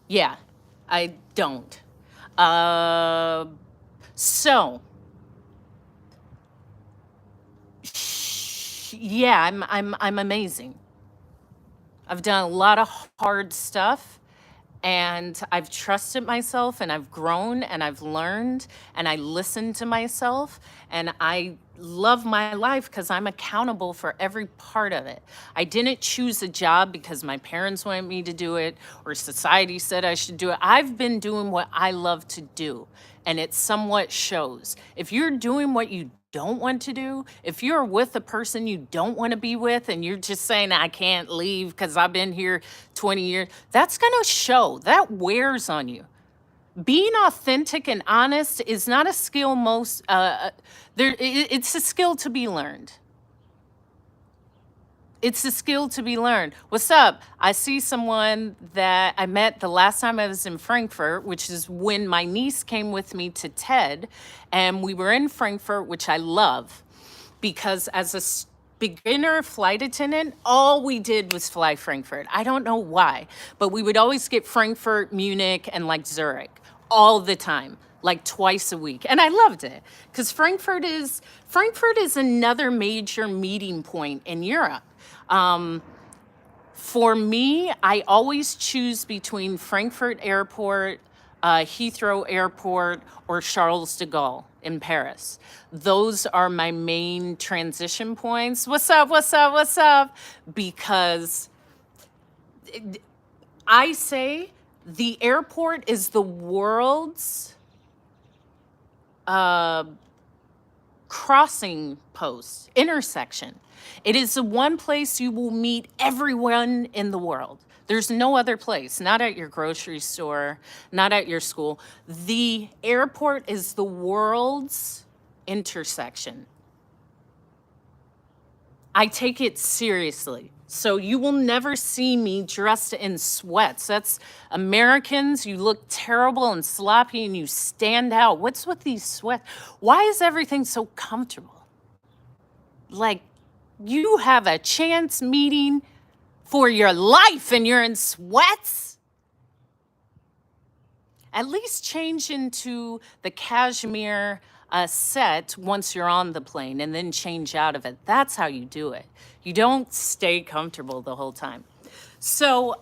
yeah, I don't. Uh, so yeah, I'm amazing. I've done a lot of hard stuff, and I've trusted myself, and I've grown, and I've learned, and I listen to myself, and I love my life because I'm accountable for every part of it. I didn't choose a job because my parents wanted me to do it or society said I should do it. I've been doing what I love to do, and it somewhat shows. If you're doing what you don't want to do, if you're with a person you don't want to be with and you're just saying, I can't leave because I've been here 20 years, that's going to show. That wears on you. Being authentic and honest is not a skill it's a skill to be learned. It's a skill to be learned. What's up? I see someone that I met the last time I was in Frankfurt, which is when my niece came with me to TED, and we were in Frankfurt, which I love because as a beginner flight attendant, all we did was fly Frankfurt. I don't know why, but we would always get Frankfurt, Munich, and like Zurich all the time, like twice a week. And I loved it because Frankfurt is another major meeting point in Europe. For me, I always choose between Frankfurt Airport, Heathrow Airport, or Charles de Gaulle in Paris. Those are my main transition points. What's up? What's up? What's up? Because I say the airport is the world's crossing post, intersection. It is the one place you will meet everyone in the world. There's no other place, not at your grocery store, not at your school. The airport is the world's intersection. I take it seriously. So you will never see me dressed in sweats. That's Americans. You look terrible and sloppy and you stand out. What's with these sweats? Why is everything so comfortable? Like you have a chance meeting for your life and you're in sweats? At least change into the cashmere set once you're on the plane and then change out of it. That's how you do it. You don't stay comfortable the whole time. So,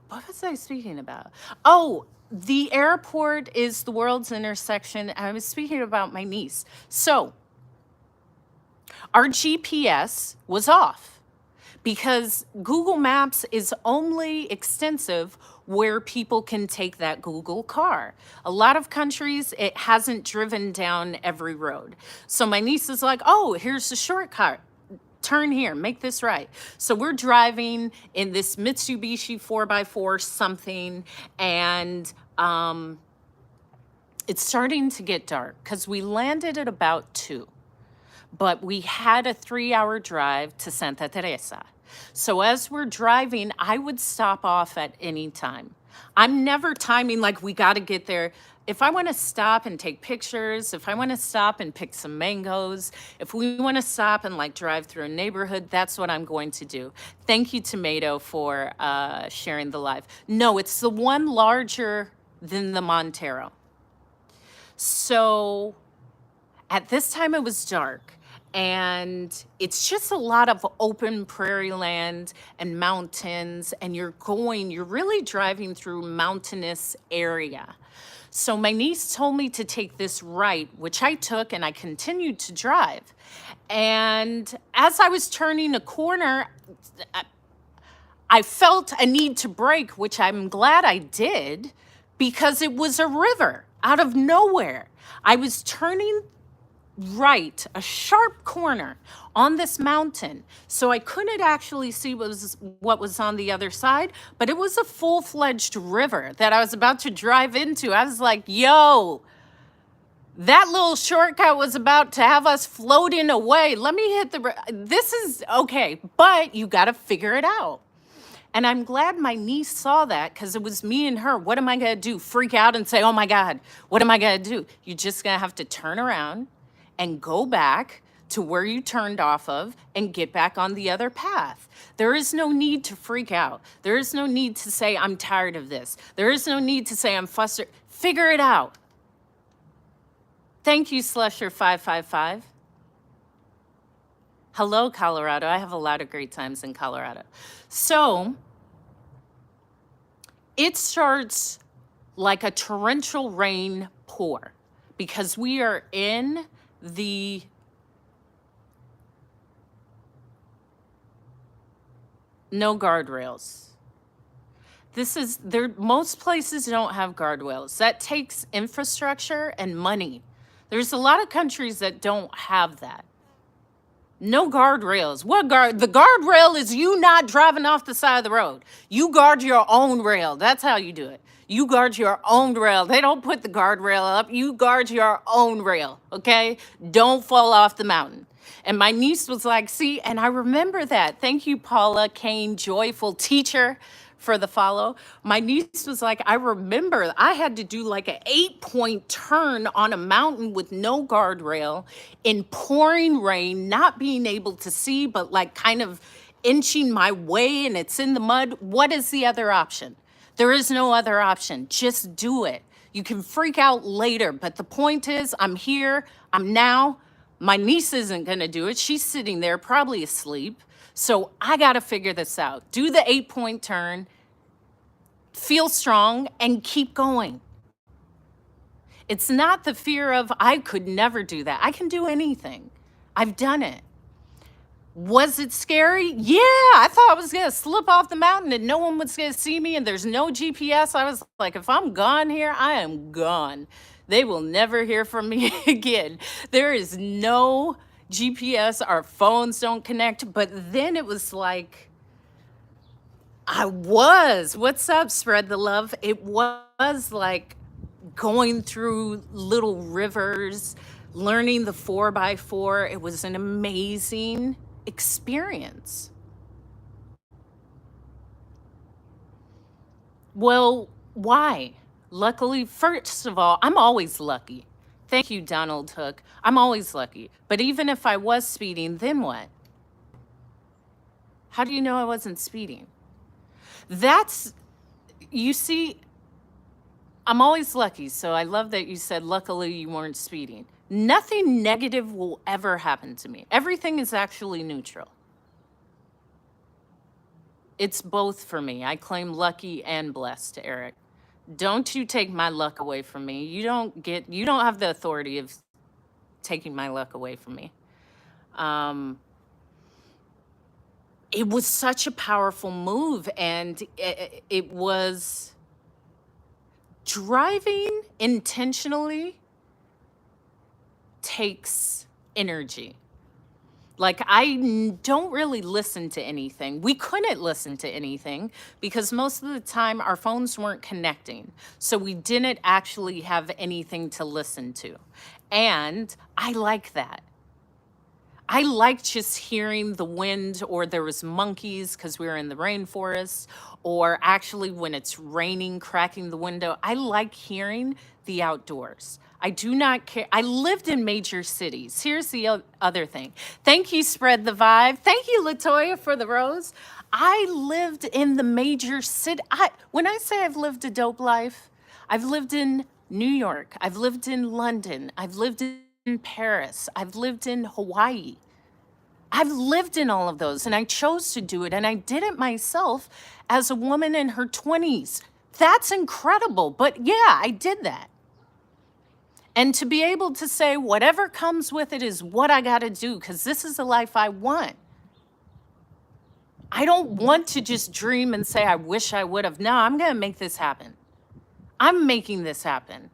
what was I speaking about? Oh, the airport is the world's intersection. I was speaking about my niece. So, our GPS was off because Google Maps is only extensive where people can take that Google car. A lot of countries, it hasn't driven down every road. So my niece is like, oh, here's the shortcut. Turn here, make this right. So we're driving in this Mitsubishi 4x4 something, and it's starting to get dark because we landed at about 2. But we had a 3-hour drive to Santa Teresa. So as we're driving, I would stop off at any time. I'm never timing like we got to get there. if I want to stop and take pictures, if I want to stop and pick some mangoes, if we want to stop and like drive through a neighborhood, that's what I'm going to do. Thank you, Tomato, for sharing the live. No, it's the one larger than the Montero. So at this time it was dark, and it's just a lot of open prairie land and mountains, and you're really driving through mountainous area. So my niece told me to take this right, which I took, and I continued to drive. And as I was turning a corner, I felt a need to brake, which I'm glad I did, because it was a river out of nowhere. I was turning right, a sharp corner on this mountain. So I couldn't actually see what was on the other side, but it was a full-fledged river that I was about to drive into. I was like, yo, that little shortcut was about to have us floating away. Let me hit this is okay, but you got to figure it out. And I'm glad my niece saw that, because it was me and her. What am I going to do? Freak out and say, oh my God, what am I going to do? You're just going to have to turn around and go back to where you turned off of and get back on the other path. There is no need to freak out. There is no need to say, I'm tired of this. There is no need to say, I'm frustrated. Figure it out. Thank you, Slusher555. Hello, Colorado. I have a lot of great times in Colorado. So it starts like a torrential rain pour, because we are in the no guardrails. Most places don't have guardrails. That takes infrastructure and money. There's a lot of countries that don't have that. No guardrails. The guardrail is you not driving off the side of the road. You guard your own rail. That's how you do it. You guard your own rail. They don't put the guardrail up. You guard your own rail, okay? Don't fall off the mountain. And my niece was like, see, and I remember that. Thank you, Paula Kane, joyful teacher, for the follow. My niece was like, I remember I had to do like an 8-point turn on a mountain with no guardrail in pouring rain, not being able to see, but like kind of inching my way, and it's in the mud. What is the other option? There is no other option. Just do it. You can freak out later, but the point is, I'm here, I'm now. My niece isn't gonna do it. She's sitting there probably asleep. So I gotta figure this out. Do the 8-point turn, feel strong, and keep going. It's not the fear of, I could never do that. I can do anything. I've done it. Was it scary? Yeah, I thought I was gonna slip off the mountain and no one was gonna see me, and there's no GPS. I was like, if I'm gone here, I am gone. They will never hear from me again. There is no GPS, our phones don't connect. But then it was like, what's up, spread the love? It was like going through little rivers, learning the 4x4. It was an amazing experience. Well, why? Luckily, first of all, I'm always lucky. Thank you, Donald Hook. I'm always lucky. But even if I was speeding, then what? How do you know I wasn't speeding? You see, I'm always lucky. So I love that you said, luckily you weren't speeding. Nothing negative will ever happen to me. Everything is actually neutral. It's both for me. I claim lucky and blessed, Eric. Don't you take my luck away from me. You don't have the authority of taking my luck away from me. It was such a powerful move, and it was driving intentionally takes energy. Like, I don't really listen to anything. We couldn't listen to anything because most of the time our phones weren't connecting. So we didn't actually have anything to listen to. And I like that. I like just hearing the wind, or there was monkeys because we were in the rainforest, or actually when it's raining, cracking the window. I like hearing the outdoors. I do not care. I lived in major cities. Here's the other thing. Thank you, Spread the Vibe. Thank you, Latoya, for the rose. I lived in the major city. When I say I've lived a dope life, I've lived in New York. I've lived in London. I've lived in Paris. I've lived in Hawaii. I've lived in all of those, and I chose to do it, and I did it myself as a woman in her 20s. That's incredible. But yeah, I did that. And to be able to say whatever comes with it is what I got to do, because this is the life I want. I don't want to just dream and say, I wish I would have. No, I'm going to make this happen. I'm making this happen.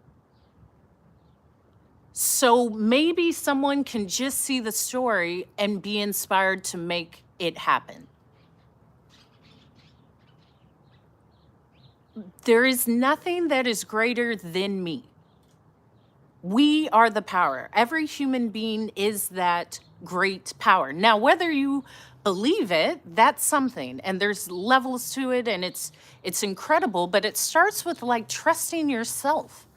So maybe someone can just see the story and be inspired to make it happen. There is nothing that is greater than me. We are the power. Every human being is that great power. Now, whether you believe it, that's something, and there's levels to it, and it's incredible, but it starts with like trusting yourself.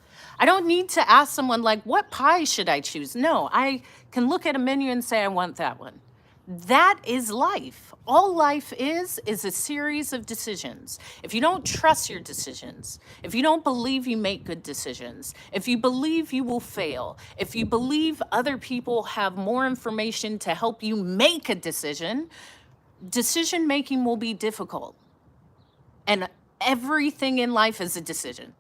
I don't need to ask someone like, what pie should I choose? No, I can look at a menu and say, I want that one. That is life. All life is a series of decisions. If you don't trust your decisions, if you don't believe you make good decisions, if you believe you will fail, if you believe other people have more information to help you make a decision making will be difficult. And everything in life is a decision.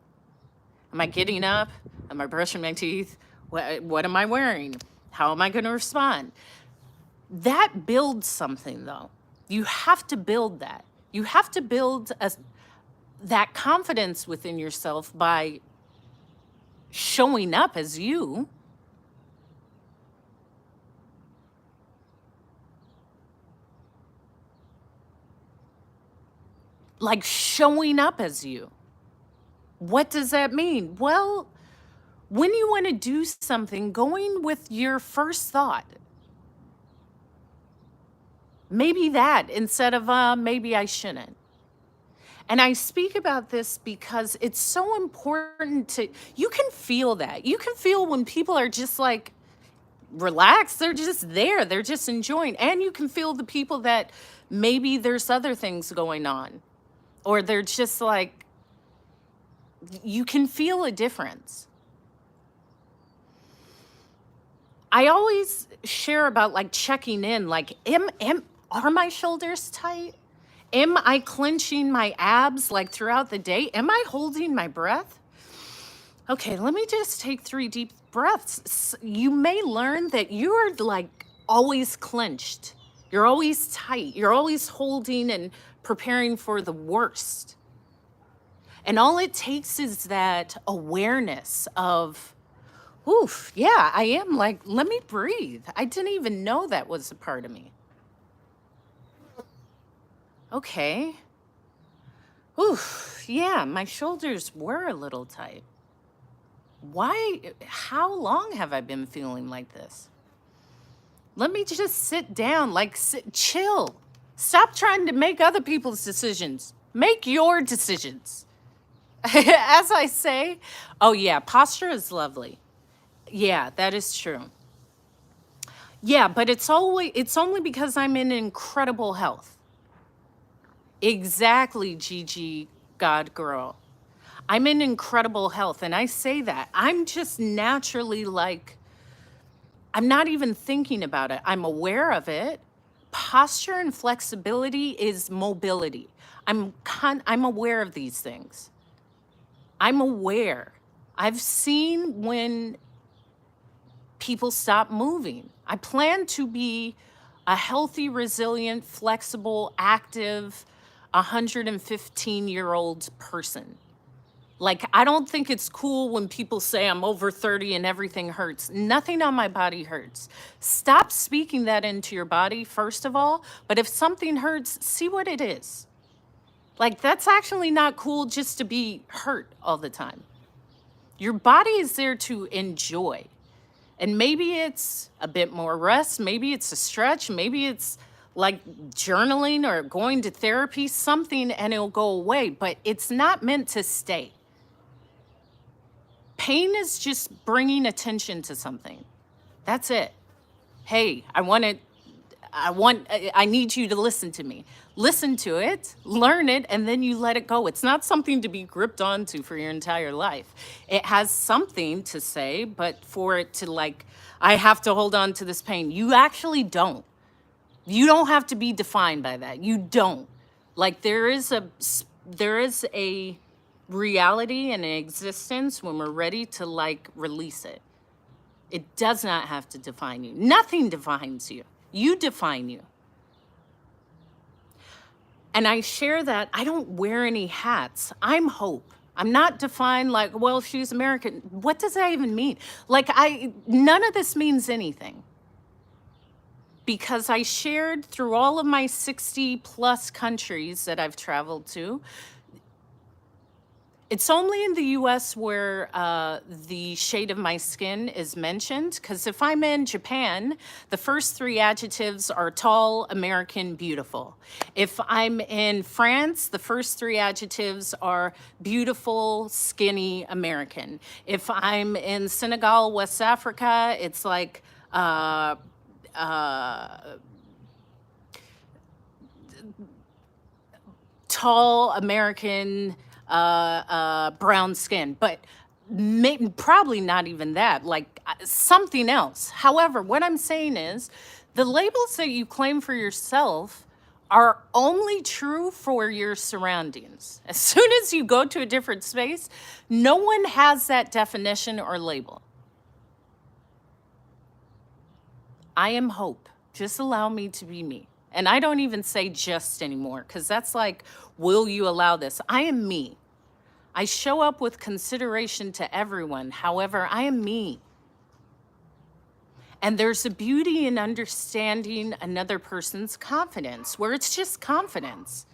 Am I getting up? Am I brushing my teeth? What am I wearing? How am I going to respond? That builds something, though. You have to build that. You have to build that confidence within yourself by showing up as you. Like showing up as you. What does that mean? Well, when you want to do something, going with your first thought. Maybe that instead of maybe I shouldn't. And I speak about this because it's so important you can feel that. You can feel when people are just like relaxed, they're just there, they're just enjoying. And you can feel the people that maybe there's other things going on, or they're just like, you can feel a difference. I always share about like checking in, like, are my shoulders tight? Am I clenching my abs like throughout the day? Am I holding my breath? Okay, let me just take 3 deep breaths. You may learn that you're like always clenched. You're always tight. You're always holding and preparing for the worst. And all it takes is that awareness of, oof, yeah, I am like, let me breathe. I didn't even know that was a part of me. Okay. Oof, yeah, my shoulders were a little tight. Why? How long have I been feeling like this? Let me just sit down, like chill. Stop trying to make other people's decisions. Make your decisions. As I say, oh yeah, posture is lovely. Yeah, that is true. Yeah, but it's only because I'm in incredible health. Exactly, Gigi, God girl. I'm in incredible health, and I say that. I'm just naturally like, I'm not even thinking about it. I'm aware of it. Posture and flexibility is mobility. I'm aware of these things. I'm aware. I've seen when people stop moving. I plan to be a healthy, resilient, flexible, active, 115-year-old person. Like, I don't think it's cool when people say I'm over 30 and everything hurts. Nothing on my body hurts. Stop speaking that into your body, first of all. But if something hurts, see what it is. Like, that's actually not cool just to be hurt all the time. Your body is there to enjoy. And maybe it's a bit more rest, maybe it's a stretch, maybe it's like journaling or going to therapy, something, and it'll go away, but it's not meant to stay. Pain is just bringing attention to something. That's it. Hey, I need you to listen to me. Listen to it, learn it, and then you let it go. It's not something to be gripped onto for your entire life. It has something to say, but for it to like, I have to hold on to this pain. You actually don't. You don't have to be defined by that. You don't. Like there is a reality and an existence when we're ready to like release it. It does not have to define you. Nothing defines you. You define you. And I share that I don't wear any hats. I'm Hope. I'm not defined like, well, she's American. What does that even mean? Like none of this means anything. Because I shared through all of my 60 plus countries that I've traveled to. It's only in the US where the shade of my skin is mentioned, because if I'm in Japan, the first three adjectives are tall, American, beautiful. If I'm in France, the first three adjectives are beautiful, skinny, American. If I'm in Senegal, West Africa, it's like tall, American, brown skin, but probably not even that, like something else. However, what I'm saying is the labels that you claim for yourself are only true for your surroundings. As soon as you go to a different space, no one has that definition or label. I am Hope. Just allow me to be me. And I don't even say just anymore, because that's like, will you allow this? I am me. I show up with consideration to everyone. However, I am me. And there's a beauty in understanding another person's confidence, where it's just confidence.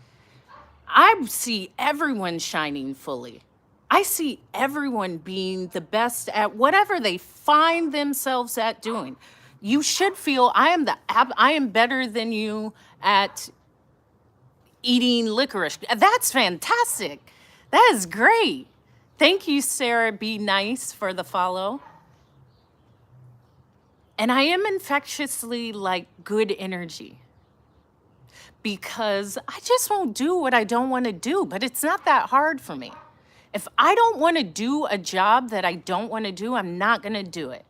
I see everyone shining fully. I see everyone being the best at whatever they find themselves at doing. You should feel I am better than you at eating licorice. That's fantastic. That is great. Thank you, Sarah Be Nice, for the follow. And I am infectiously like good energy, because I just won't do what I don't want to do, but it's not that hard for me. If I don't want to do a job that I don't want to do, I'm not going to do it.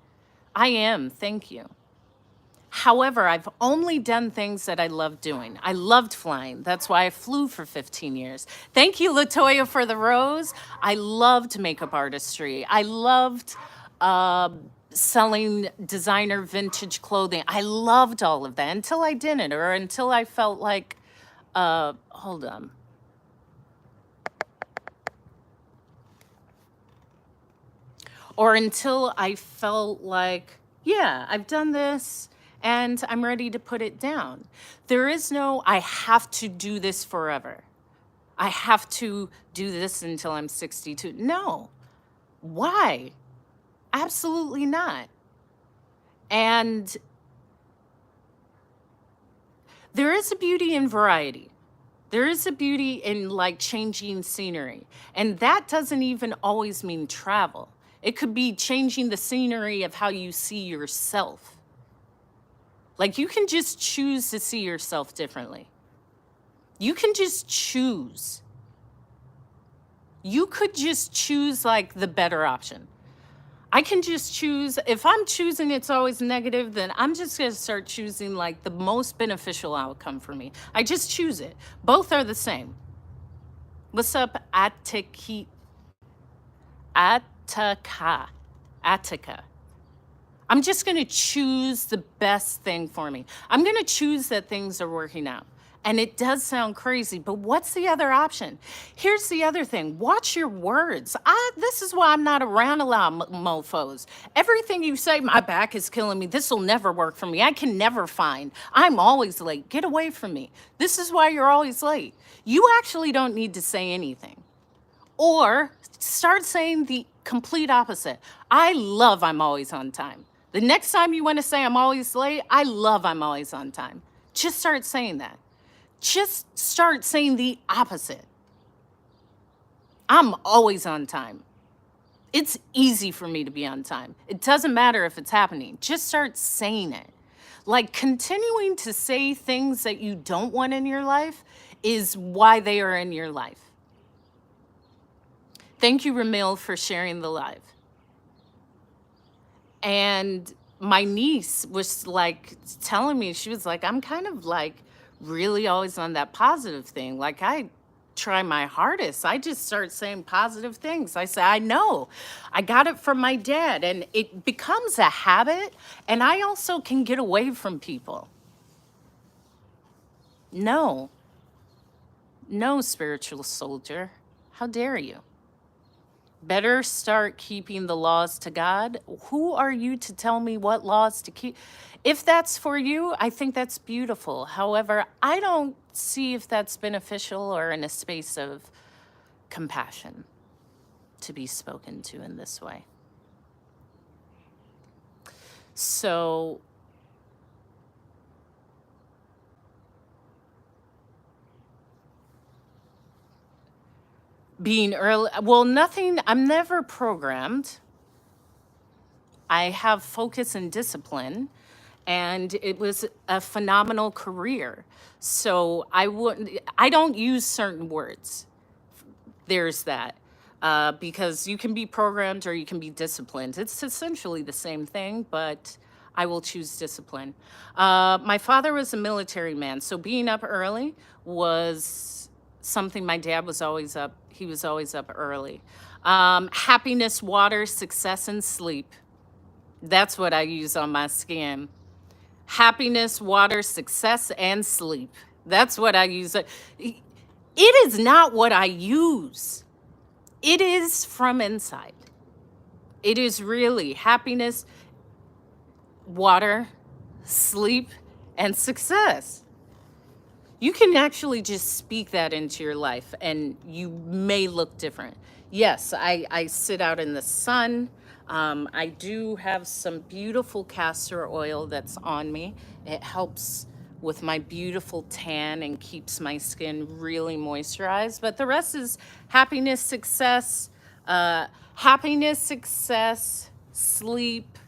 I am. Thank you. However, I've only done things that I love doing. I loved flying. That's why I flew for 15 years. Thank you, Latoya, for the rose. I loved makeup artistry. I loved selling designer vintage clothing. I loved all of that until I didn't, or until I felt like, hold on. Or until I felt like, yeah, I've done this and I'm ready to put it down. There is no, I have to do this forever. I have to do this until I'm 62. No. Why? Absolutely not. And there is a beauty in variety. There is a beauty in like changing scenery. And that doesn't even always mean travel. It could be changing the scenery of how you see yourself. Like you can just choose to see yourself differently. You can just choose. You could just choose like the better option. I can just choose, if I'm choosing it's always negative, then I'm just gonna start choosing like the most beneficial outcome for me. I just choose it. Both are the same. What's up, Attica? I'm just going to choose the best thing for me. I'm going to choose that things are working out. And it does sound crazy, but what's the other option? Here's the other thing. Watch your words. This is why I'm not around a lot of mofos. Everything you say, my back is killing me. This will never work for me. I can never find. I'm always late. Get away from me. This is why you're always late. You actually don't need to say anything. Or start saying the complete opposite. I love I'm always on time. The next time you want to say I'm always late, I love I'm always on time. Just start saying that. Just start saying the opposite. I'm always on time. It's easy for me to be on time. It doesn't matter if it's happening. Just start saying it. Like continuing to say things that you don't want in your life is why they are in your life. Thank you, Ramil, for sharing the live. And my niece was like telling me, she was like, I'm kind of like really always on that positive thing. Like I try my hardest. I just start saying positive things. I say, I know. I got it from my dad. And it becomes a habit. And I also can get away from people. No, no, spiritual soldier. How dare you? Better start keeping the laws to God. Who are you to tell me what laws to keep? If that's for you, I think that's beautiful. However, I don't see if that's beneficial or in a space of compassion to be spoken to in this way. So being early, well, nothing, I'm never programmed. I have focus and discipline, and it was a phenomenal career. So I don't use certain words. There's that. Because you can be programmed or you can be disciplined. It's essentially the same thing, but I will choose discipline. My father was a military man, so being up early was something my dad was always up. He was always up early. Happiness, water, success, and sleep. That's what I use on my skin. Happiness, water, success, and sleep. That's what I use. It is not what I use. It is from inside. It is really happiness, water, sleep, and success. You can actually just speak that into your life and you may look different. Yes, I sit out in the sun. I do have some beautiful castor oil that's on me. It helps with my beautiful tan and keeps my skin really moisturized. But the rest is happiness, success, sleep,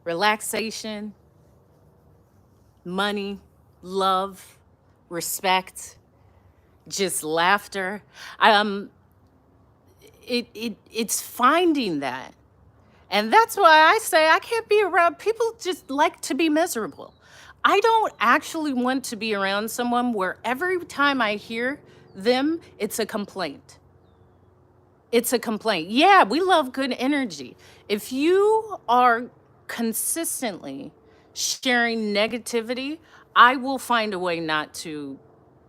relaxation, money, love, respect, just laughter. It's finding that. And that's why I say I can't be around people just like to be miserable. I don't actually want to be around someone where every time I hear them, it's a complaint. It's a complaint. Yeah, we love good energy. If you are consistently sharing negativity, I will find a way not to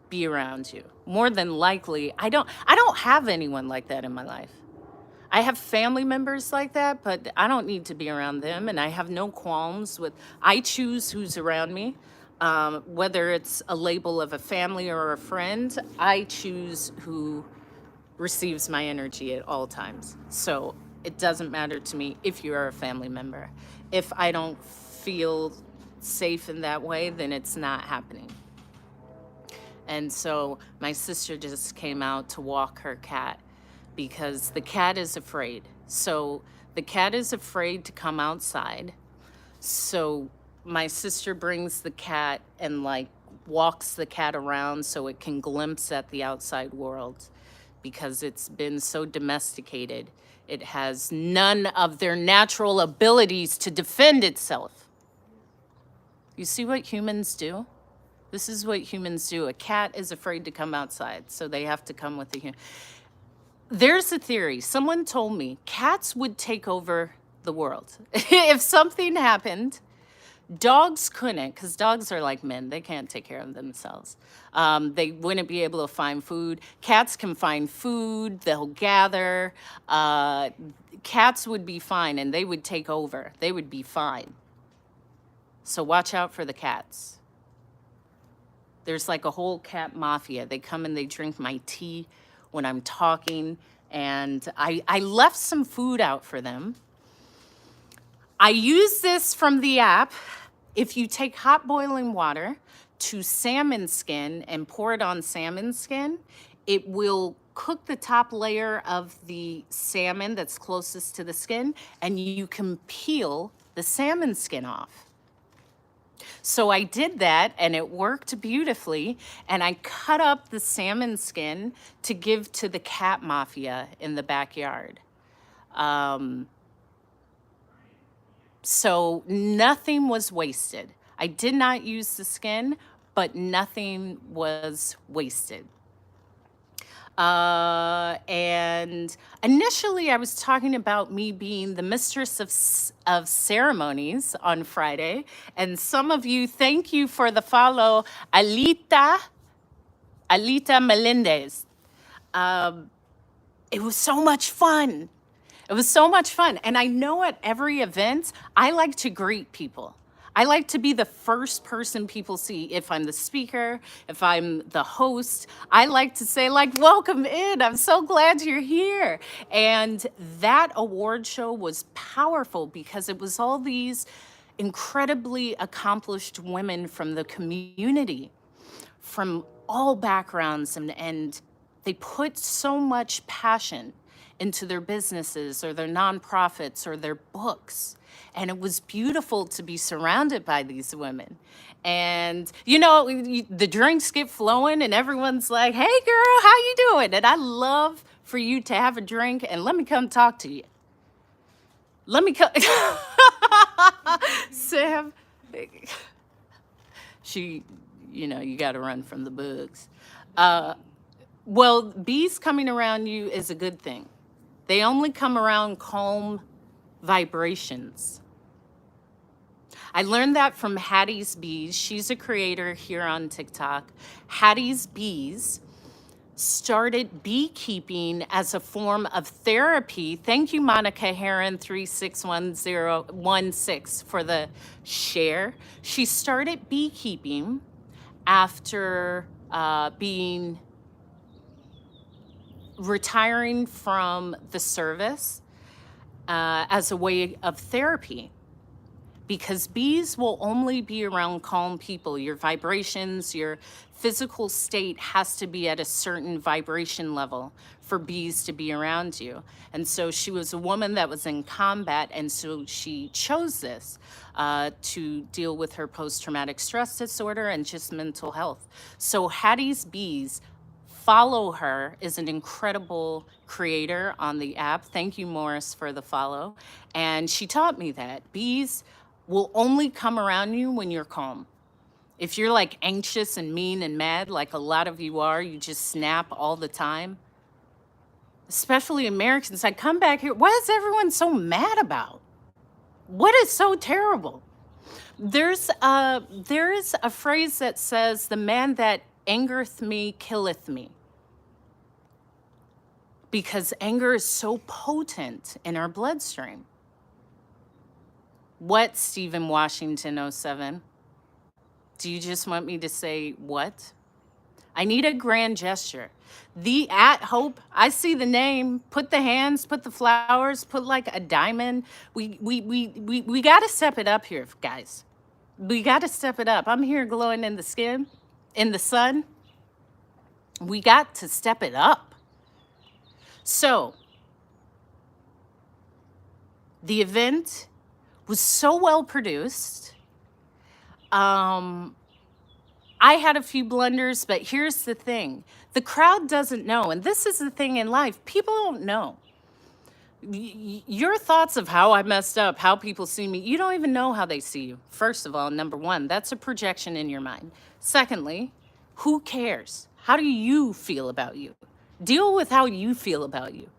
be around you. More than likely, I don't have anyone like that in my life. I have family members like that, but I don't need to be around them. And I have no qualms with, I choose who's around me. Whether it's a label of a family or a friend, I choose who receives my energy at all times. So it doesn't matter to me if you are a family member. If I don't feel safe in that way, then it's not happening. And so my sister just came out to walk her cat because the cat is afraid. So the cat is afraid to come outside. So my sister brings the cat and like walks the cat around so it can glimpse at the outside world because it's been so domesticated. It has none of their natural abilities to defend itself. You see what humans do? This is what humans do. A cat is afraid to come outside, so they have to come with a human. There's a theory. Someone told me cats would take over the world. If something happened, dogs couldn't, because dogs are like men. They can't take care of themselves. They wouldn't be able to find food. Cats can find food. They'll gather. Cats would be fine, and they would take over. They would be fine. So watch out for the cats. There's like a whole cat mafia. They come and they drink my tea when I'm talking. And I left some food out for them. I use this from the app. If you take hot boiling water to salmon skin and pour it on salmon skin, it will cook the top layer of the salmon that's closest to the skin, and you can peel the salmon skin off. So I did that and it worked beautifully. And I cut up the salmon skin to give to the cat mafia in the backyard. So nothing was wasted. I did not use the skin, but nothing was wasted. And initially, I was talking about me being the mistress of ceremonies on Friday. And some of you, thank you for the follow, Alita Melendez. It was so much fun. It was so much fun. And I know at every event, I like to greet people. I like to be the first person people see. If I'm the speaker, if I'm the host, I like to say, like, welcome in. I'm so glad you're here. And that award show was powerful because it was all these incredibly accomplished women from the community, from all backgrounds, and they put so much passion into their businesses or their nonprofits or their books. And it was beautiful to be surrounded by these women. And, you know, the drinks get flowing and everyone's like, hey, girl, how you doing? And I love for you to have a drink and let me come talk to you. Let me come. Sam, she, you know, you got to run from the bugs. Well, bees coming around you is a good thing. They only come around calm vibrations. I learned that from Hattie's Bees. She's a creator here on TikTok. Hattie's Bees started beekeeping as a form of therapy. Thank you, Monica Heron 361016 for the share. She started beekeeping after retiring from the service as a way of therapy, because bees will only be around calm people. Your vibrations, your physical state has to be at a certain vibration level for bees to be around you. And so she was a woman that was in combat, and so she chose this to deal with her post-traumatic stress disorder and just mental health. So Hattie's Bees, follow her, is an incredible creator on the app. Thank you, Morris, for the follow. And she taught me that bees will only come around you when you're calm. If you're like anxious and mean and mad, like a lot of you are, you just snap all the time. Especially Americans, I come back here, what is everyone so mad about? What is so terrible? There's a phrase that says, the man that angereth me killeth me. Because anger is so potent in our bloodstream. What, Stephen Washington 07? Do you just want me to say what? I need a grand gesture. The At Hope, I see the name, put the hands, put the flowers, put like a diamond. We got to step it up here, guys. We got to step it up. I'm here glowing in the skin, in the sun. We got to step it up. So, the event was so well produced. I had a few blunders, but here's the thing. The crowd doesn't know, and this is the thing in life. People don't know. Your thoughts of how I messed up, how people see me, you don't even know how they see you. First of all, number one, that's a projection in your mind. Secondly, who cares? How do you feel about you? Deal with how you feel about you,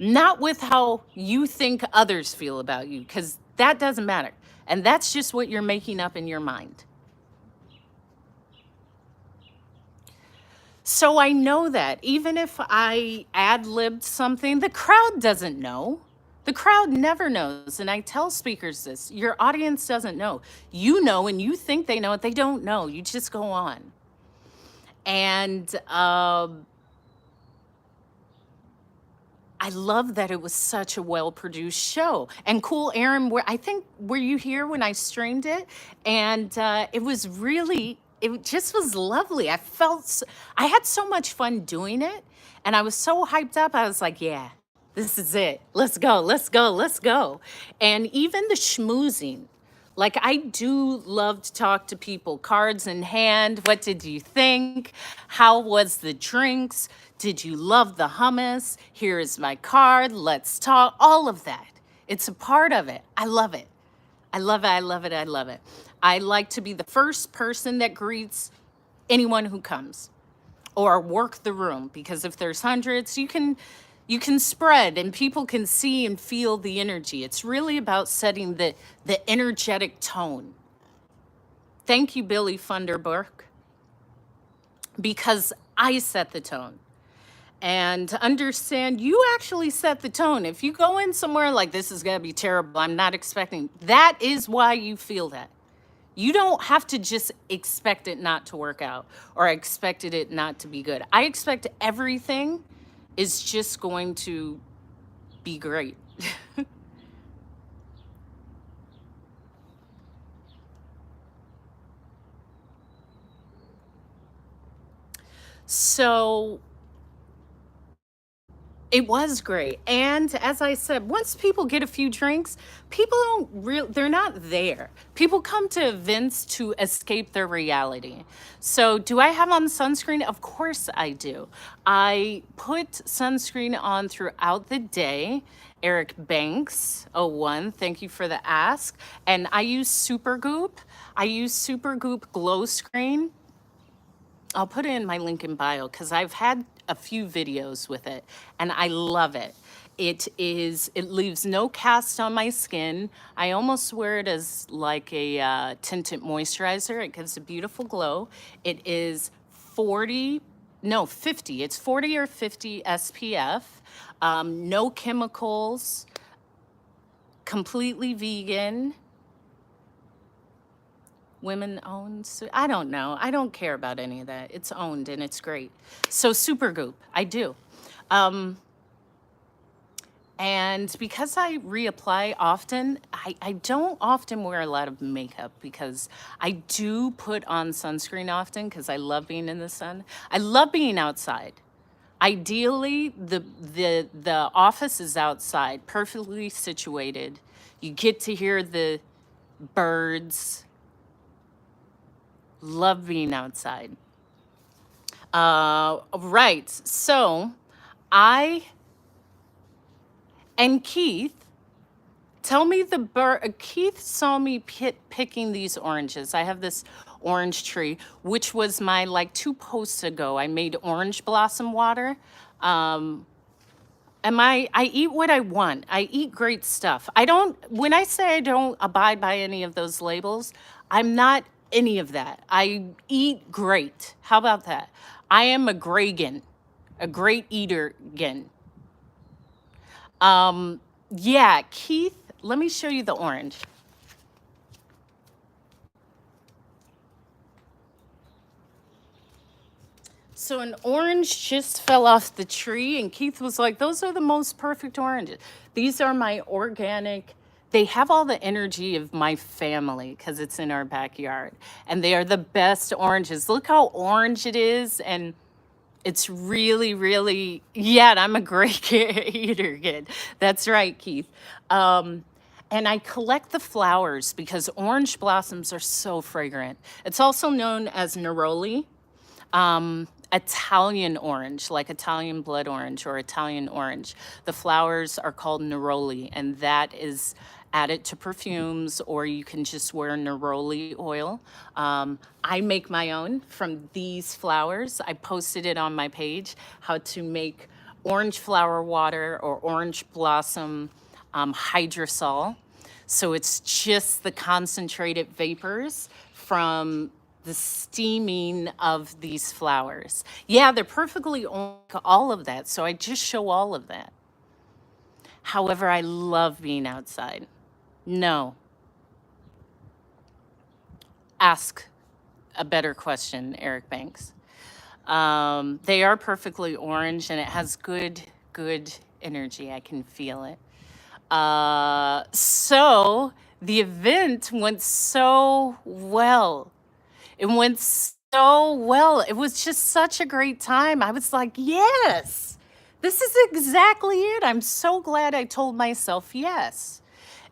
not with how you think others feel about you, because that doesn't matter. And that's just what you're making up in your mind. So I know that even if I ad-libbed something, the crowd doesn't know. The crowd never knows. And I tell speakers this, your audience doesn't know. You know, and you think they know it. They don't know. You just go on. And I love that it was such a well-produced show. And cool, Aaron, I think, were you here when I streamed it? And it was really, it just was lovely. I had so much fun doing it, and I was so hyped up. I was like, yeah, this is it. Let's go, let's go, let's go. And even the schmoozing, like, I do love to talk to people, cards in hand. What did you think? How was the drinks? Did you love the hummus? Here is my card. Let's talk. All of that. It's a part of it. I love it. I love it. I love it. I love it. I like to be the first person that greets anyone who comes, or work the room, because if there's hundreds, you can spread and people can see and feel the energy. It's really about setting the energetic tone. Thank you, Billy Funderburk, because I set the tone. And understand, you actually set the tone. If you go in somewhere like, this is going to be terrible, I'm not expecting, that is why you feel that. You don't have to just expect it not to work out, or I expected it not to be good. I expect everything is just going to be great. So it was great. And as I said, once people get a few drinks, people they're not there. People come to events to escape their reality. So do I have on sunscreen? Of course I do. I put sunscreen on throughout the day. Eric Banks, oh one, thank you for the ask. And I use Supergoop. I use Supergoop Glow Screen. I'll put it in my link in bio because I've had a few videos with it and I love it. It leaves no cast on my skin. I almost wear it as like a tinted moisturizer. It gives a beautiful glow. It is 40, no, 50. It's 40 or 50 SPF, no chemicals, completely vegan. Women owned. I don't know. I don't care about any of that. It's owned and it's great. So Supergoop, I do. And because I reapply often, I don't often wear a lot of makeup because I do put on sunscreen often because I love being in the sun. I love being outside. Ideally, the office is outside, perfectly situated. You get to hear the birds. Love being outside. Right. So I and Keith, tell me Keith saw me picking these oranges. I have this orange tree, which was my, like 2 posts ago, I made orange blossom water. I eat what I want. I eat great stuff. When I say I don't abide by any of those labels, I'm not any of that. I eat great. How about that? I am a Gregan, a great eater again. Yeah, Keith, let me show you the orange. So an orange just fell off the tree, and Keith was like, those are the most perfect oranges. These are my organic. They have all the energy of my family because it's in our backyard. And they are the best oranges. Look how orange it is. And it's really, really, yeah, and I'm a great eater kid. That's right, Keith. And I collect the flowers because orange blossoms are so fragrant. It's also known as neroli, Italian orange, like Italian blood orange or Italian orange. The flowers are called neroli, and that is added to perfumes, or you can just wear neroli oil. I make my own from these flowers. I posted it on my page, how to make orange flower water or orange blossom hydrosol. So it's just the concentrated vapors from the steaming of these flowers. Yeah, they're perfectly all of that. So I just show all of that. However, I love being outside. No, ask a better question, Eric Banks. They are perfectly orange and it has good energy. I can feel it. So the event went so well. It went so well. It was just such a great time. I was like, yes, this is exactly it. I'm so glad I told myself yes.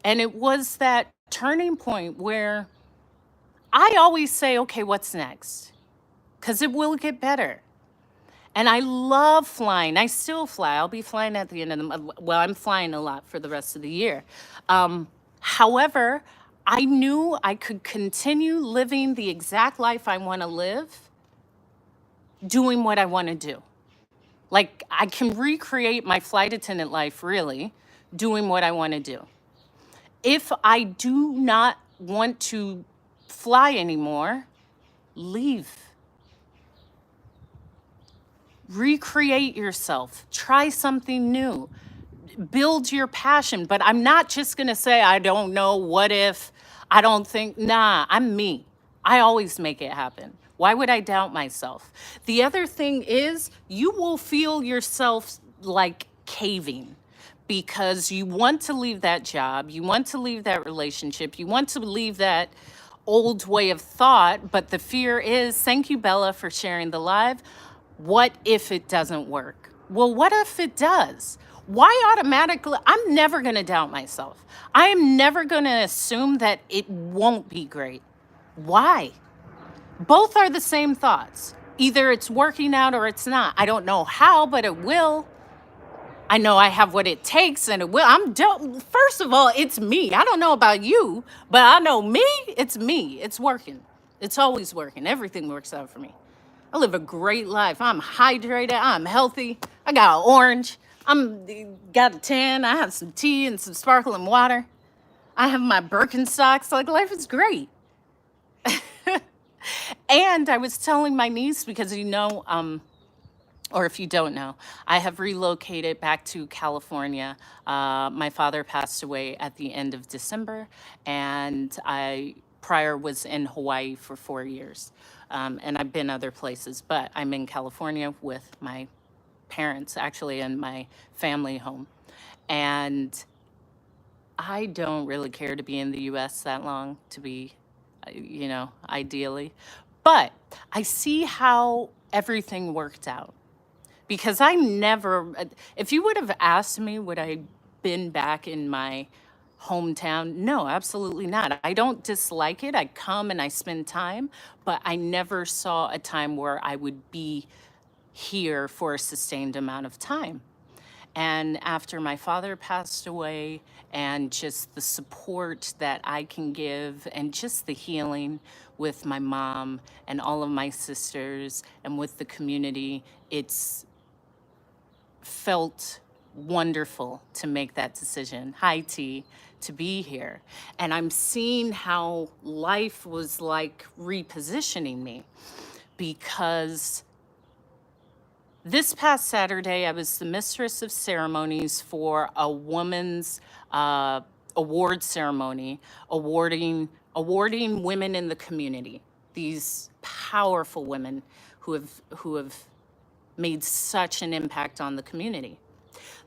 And it was that turning point where I always say, okay, what's next? Because it will get better. And I love flying. I still fly. I'll be flying at the end of the month. Well, I'm flying a lot for the rest of the year. However, I knew I could continue living the exact life I want to live, doing what I want to do. Like, I can recreate my flight attendant life, really, doing what I want to do. If I do not want to fly anymore, leave. Recreate yourself. Try something new. Build your passion. But I'm not just going to say, I don't know, what if, I don't think, nah, I'm me. I always make it happen. Why would I doubt myself? The other thing is, you will feel yourself like caving because you want to leave that job, you want to leave that relationship, you want to leave that old way of thought. But the fear is, thank you, Bella, for sharing the live. What if it doesn't work? Well, what if it does? Why automatically? I'm never going to doubt myself. I am never going to assume that it won't be great. Why? Both are the same thoughts. Either it's working out or it's not. I don't know how, but it will. I know I have what it takes and it will. First of all, it's me. I don't know about you, but I know me, it's me. It's working. It's always working. Everything works out for me. I live a great life. I'm hydrated. I'm healthy. I got an orange. I'm got a tan. I have some tea and some sparkling water. I have my Birkenstocks. Like, life is great. And I was telling my niece, because or if you don't know, I have relocated back to California. My father passed away at the end of December, and I prior was in Hawaii for 4 years. And I've been other places, but I'm in California with my parents, actually, in my family home. And I don't really care to be in the US that long, to be, ideally. But I see how everything worked out because I never, if you would have asked me, would I been back in my hometown? No, absolutely not. I don't dislike it. I come and I spend time, but I never saw a time where I would be here for a sustained amount of time. And after my father passed away, and just the support that I can give, and just the healing with my mom and all of my sisters and with the community, it's felt wonderful to make that decision. Hi, T, to be here. And I'm seeing how life was like repositioning me because this past Saturday, I was the mistress of ceremonies for a woman's award ceremony, awarding women in the community. These powerful women who have made such an impact on the community.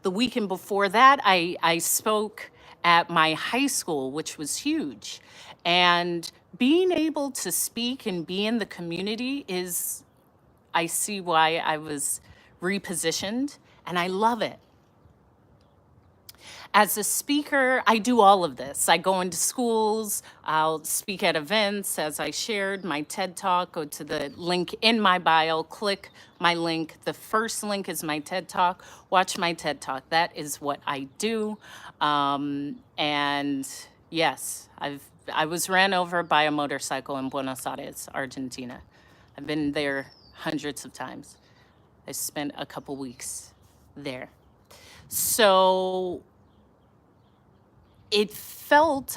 The weekend before that, I spoke at my high school, which was huge. And being able to speak and be in the community is, I see why I was repositioned, and I love it. As a speaker, I do all of this. I go into schools, I'll speak at events, as I shared my TED Talk. Go to the link in my bio, click my link. The first link is my TED Talk. Watch my TED Talk. That is what I do. And yes, I was ran over by a motorcycle in Buenos Aires, Argentina. I've been there hundreds of times. I spent a couple weeks there. So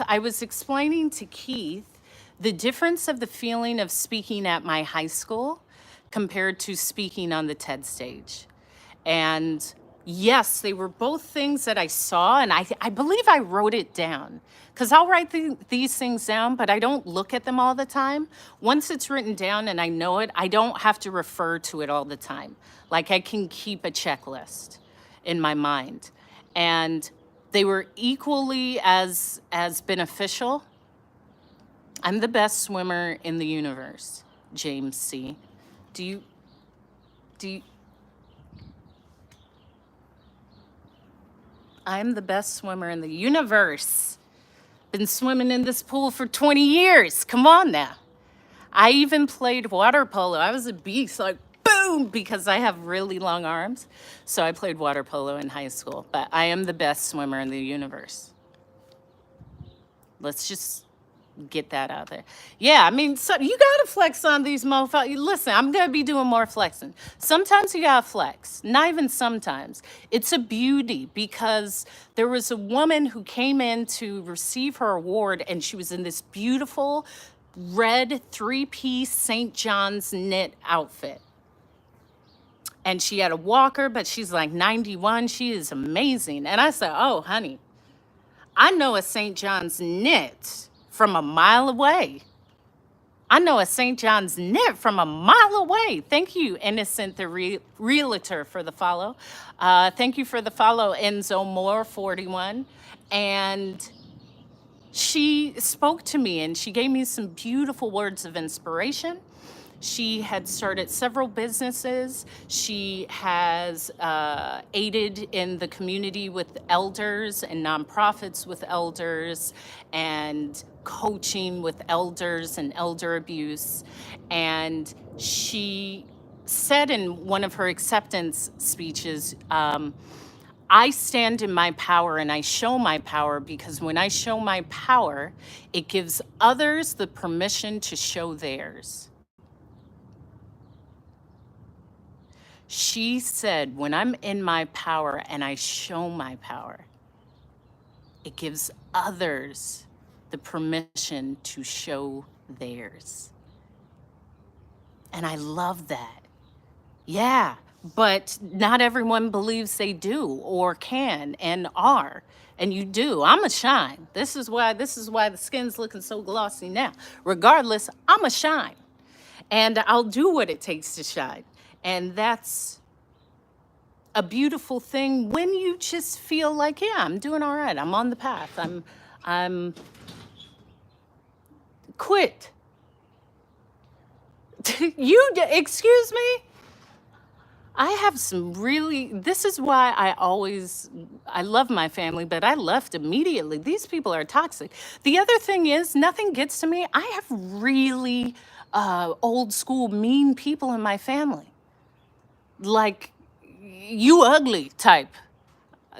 I was explaining to Keith the difference of the feeling of speaking at my high school compared to speaking on the TED stage. And yes, they were both things that I saw, and I believe I wrote it down, because I'll write these things down, but I don't look at them all the time. Once it's written down and I know it, I don't have to refer to it all the time. Like, I can keep a checklist in my mind. and they were equally as beneficial. I'm the best swimmer in the universe, James C. Do you do you, I'm the best swimmer in the universe. Been swimming in this pool for 20 years. Come on now. I even played water polo. I was a beast, like boom, because I have really long arms. So I played water polo in high school, but I am the best swimmer in the universe. Let's just get that out there. Yeah, I mean, so you gotta flex on these motherfuckers. Listen, I'm gonna be doing more flexing. Sometimes you gotta flex. Not even sometimes. It's a beauty because there was a woman who came in to receive her award, and she was in this beautiful red three-piece St. John's knit outfit. And she had a walker, but she's like 91. She is amazing. And I said, oh, honey, I know a St. John's knit from a mile away. I know a St. John's knit from a mile away. Thank you, Innocent the Realtor, for the follow. Thank you for the follow, Enzo Moore 41. And she spoke to me and she gave me some beautiful words of inspiration. She had started several businesses. She has aided in the community with elders and nonprofits with elders and coaching with elders and elder abuse. And she said in one of her acceptance speeches, I stand in my power and I show my power because when I show my power, it gives others the permission to show theirs. She said, when I'm in my power and I show my power, it gives others the permission to show theirs. And I love that. Yeah, but not everyone believes they do or can and are. And you do. I'm a shine. This is why the skin's looking so glossy now. Regardless, I'm a shine. And I'll do what it takes to shine. And that's a beautiful thing when you just feel like, yeah, I'm doing all right. I'm on the path. I'm quit. Excuse me? I have some really, this is why I love my family, but I left immediately. These people are toxic. The other thing is, nothing gets to me. I have really old school mean people in my family. Like, you ugly type.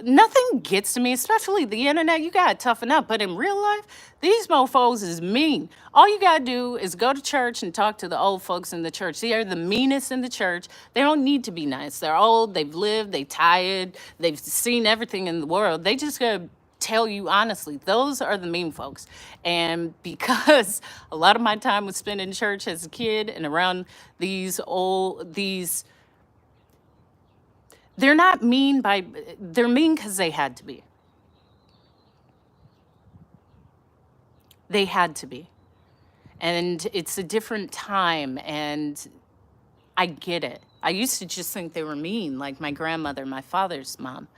Nothing gets to me, especially the internet. You gotta toughen up. But in real life, these mofos is mean. All you gotta do is go to church and talk to the old folks in the church. They are the meanest in the church. They don't need to be nice. They're old, they've lived, they tired, they've seen everything in the world. They just gotta tell you honestly, those are the mean folks. And because a lot of my time was spent in church as a kid and around they're not mean they're mean because they had to be. They had to be. And it's a different time, and I get it. I used to just think they were mean, like my grandmother, my father's mom.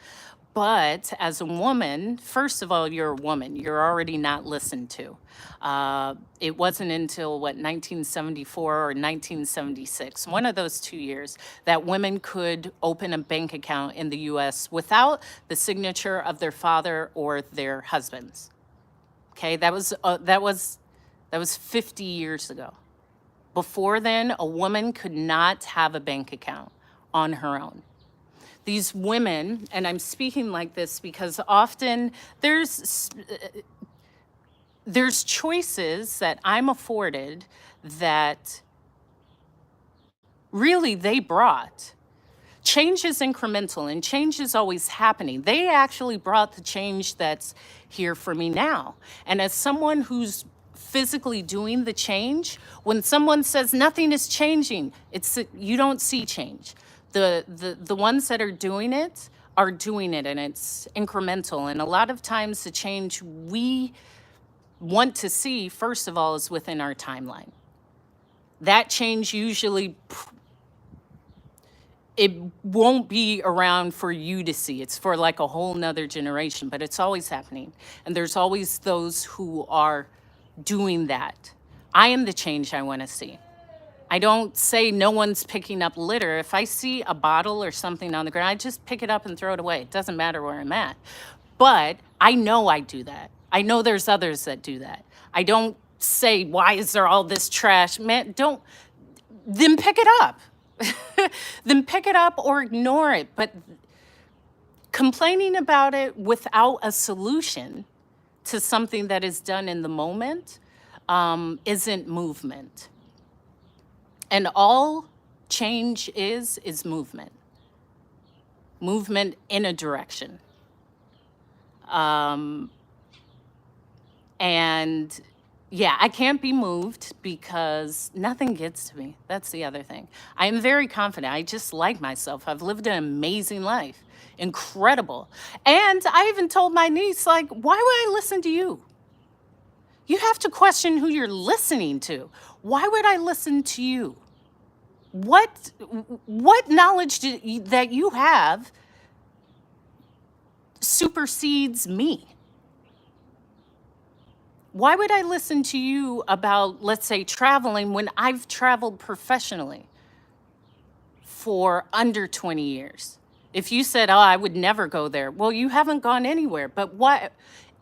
But as a woman, first of all, you're a woman. You're already not listened to. It wasn't until, 1974 or 1976, one of those 2 years, that women could open a bank account in the US without the signature of their father or their husbands. Okay, that was 50 years ago. Before then, a woman could not have a bank account on her own. These women, and I'm speaking like this because often there's choices that I'm afforded that really they brought. Change is incremental and change is always happening. They actually brought the change that's here for me now. And as someone who's physically doing the change, when someone says nothing is changing, you don't see change. The ones that are doing it and it's incremental. And a lot of times the change we want to see, first of all, is within our timeline. That change usually it won't be around for you to see. It's for like a whole nother generation, but it's always happening. And there's always those who are doing that. I am the change I want to see. I don't say no one's picking up litter. If I see a bottle or something on the ground, I just pick it up and throw it away. It doesn't matter where I'm at. But I know I do that. I know there's others that do that. I don't say, why is there all this trash? Man, don't, then pick it up. Then pick it up or ignore it. But complaining about it without a solution to something that is done in the moment isn't movement. And all change is movement. Movement in a direction. And yeah, I can't be moved because nothing gets to me. That's the other thing. I am very confident. I just like myself. I've lived an amazing life. Incredible. And I even told my niece, like, why would I listen to you? You have to question who you're listening to. Why would I listen to you? What knowledge that you have supersedes me? Why would I listen to you about, let's say, traveling when I've traveled professionally for under 20 years? If you said, oh, I would never go there, well, you haven't gone anywhere. But what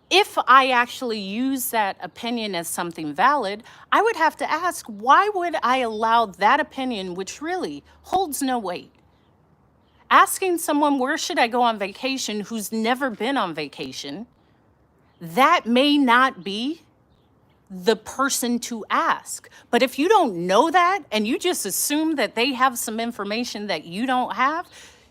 if I actually use that opinion as something valid? I would have to ask, why would I allow that opinion, which really holds no weight? Asking someone, where should I go on vacation, who's never been on vacation, that may not be the person to ask. But if you don't know that and you just assume that they have some information that you don't have,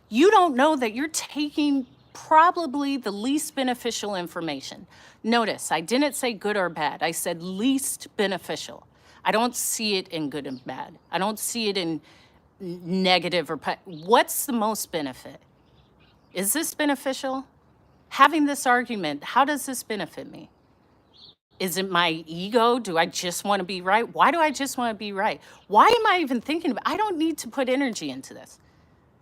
you don't know that you're taking probably the least beneficial information. Notice, I didn't say good or bad. I said least beneficial. I don't see it in good and bad. I don't see it in negative or what's the most benefit? Is this beneficial? Having this argument, how does this benefit me? Is it my ego? Do I just want to be right? Why do I just want to be right? Why am I even thinking about it? I don't need to put energy into this.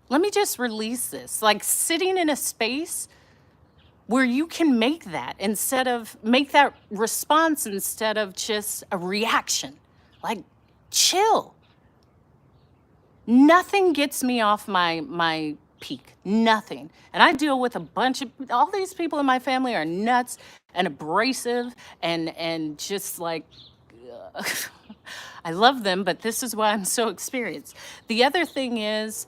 Let me just release this. Like sitting in a space where you can make that response instead of just a reaction. Like chill. Nothing gets me off my peak. Nothing. And I deal with a bunch of, all these people in my family are nuts and abrasive and just like, I love them, but this is why I'm so experienced. The other thing is,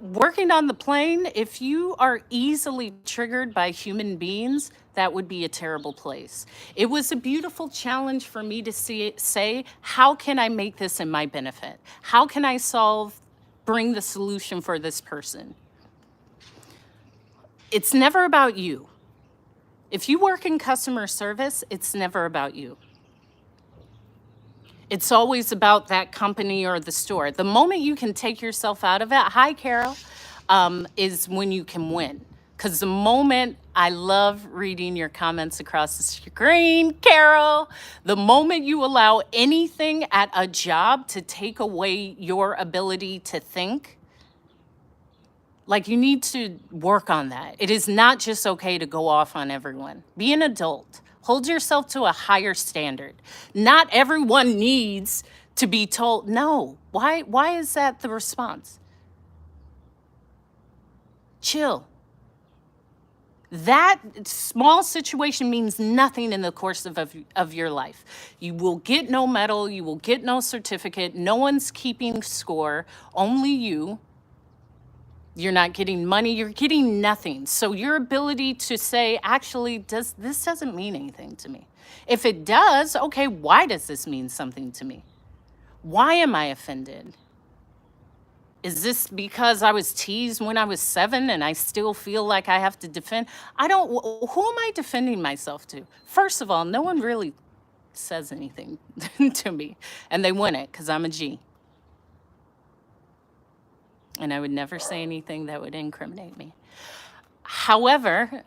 working on the plane, if you are easily triggered by human beings, that would be a terrible place. It was a beautiful challenge for me to say, how can I make this in my benefit? How can I bring the solution for this person? It's never about you. If you work in customer service, it's never about you. It's always about that company or the store. The moment you can take yourself out of it, hi, Carol, is when you can win. Because the moment, I love reading your comments across the screen, Carol, the moment you allow anything at a job to take away your ability to think, like you need to work on that. It is not just okay to go off on everyone. Be an adult. Hold yourself to a higher standard. Not everyone needs to be told, no. Why is that the response? Chill. That small situation means nothing in the course of your life. You will get no medal, you will get no certificate, no one's keeping score, only you. You're not getting money, you're getting nothing. So your ability to say, actually, this doesn't mean anything to me. If it does, okay, why does this mean something to me? Why am I offended? Is this because I was teased when I was 7 and I still feel like I have to defend? Who am I defending myself to? First of all, no one really says anything to me, and they win it because I'm a G. And I would never say anything that would incriminate me. However,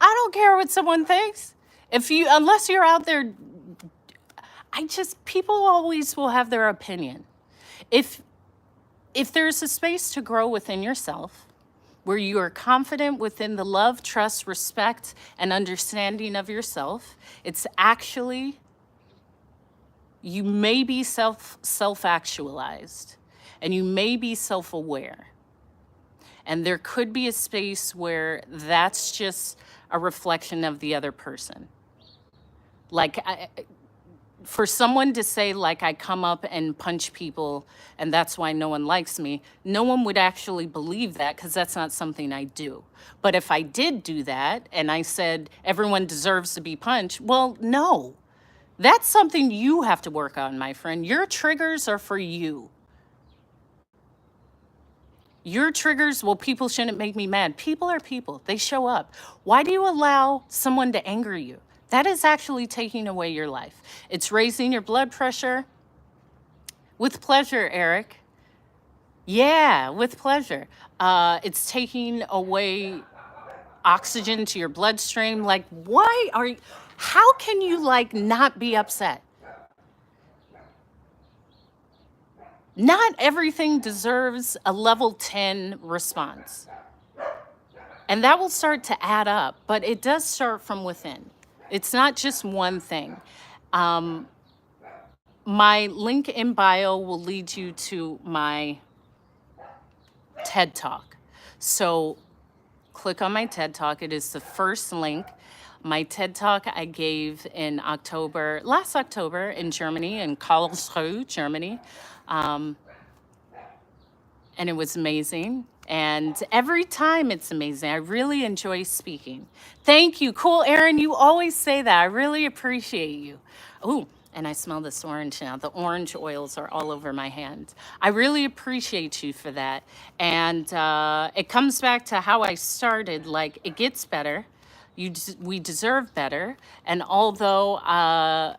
I don't care what someone thinks. Unless you're out there, people always will have their opinion. If if there's a space to grow within yourself, where you are confident within the love, trust, respect, and understanding of yourself, it's actually, you may be self-actualized, and you may be self-aware. And there could be a space where that's just a reflection of the other person. Like, for someone to say, like, I come up and punch people and that's why no one likes me, no one would actually believe that, because that's not something I do. But if I did do that and I said everyone deserves to be punched, well, no. That's something you have to work on, my friend. Your triggers are for you. Your triggers, well, people shouldn't make me mad. People are people. They show up. Why do you allow someone to anger you? That is actually taking away your life. It's raising your blood pressure. With pleasure, Eric. Yeah, with pleasure. It's taking away oxygen to your bloodstream. Like, why are you, how can you like not be upset? Not everything deserves a level 10 response. And that will start to add up, but it does start from within. It's not just one thing. My link in bio will lead you to my TED Talk. So click on my TED Talk. It is the first link. My TED Talk I gave in October, last October in Germany, in Karlsruhe, Germany. And it was amazing. And every time it's amazing. I really enjoy speaking. Thank you. Cool, Erin. You always say that. I really appreciate you. Oh, and I smell this orange now. The orange oils are all over my hand. I really appreciate you for that. And it comes back to how I started. Like, it gets better. We deserve better. And although I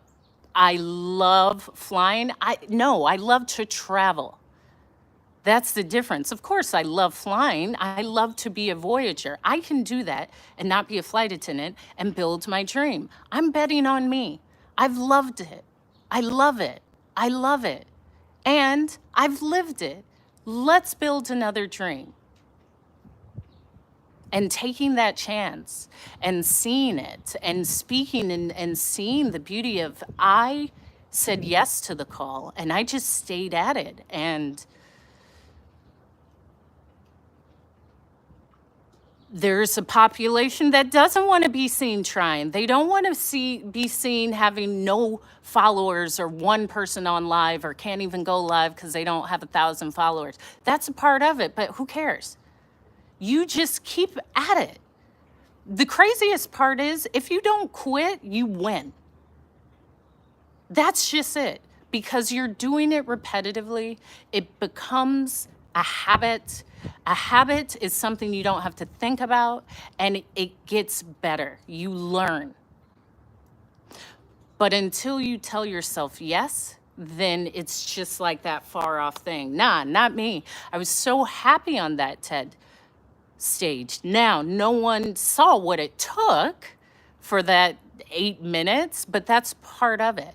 love flying, I love to travel. That's the difference. Of course, I love flying. I love to be a voyager. I can do that and not be a flight attendant and build my dream. I'm betting on me. I've loved it. I love it. I love it. And I've lived it. Let's build another dream. And taking that chance and seeing it and speaking and seeing the beauty of, I said yes to the call and I just stayed at it. And there's a population that doesn't want to be seen trying. They don't want to be seen having no followers or one person on live or can't even go live because they don't have 1,000 followers. That's a part of it, but who cares? You just keep at it. The craziest part is if you don't quit, you win. That's just it. Because you're doing it repetitively, it becomes a habit. A habit is something you don't have to think about, and it gets better. You learn. But until you tell yourself yes, then it's just like that far off thing. Nah, not me. I was so happy on that TED stage. Now, no one saw what it took for that 8 minutes, but that's part of it.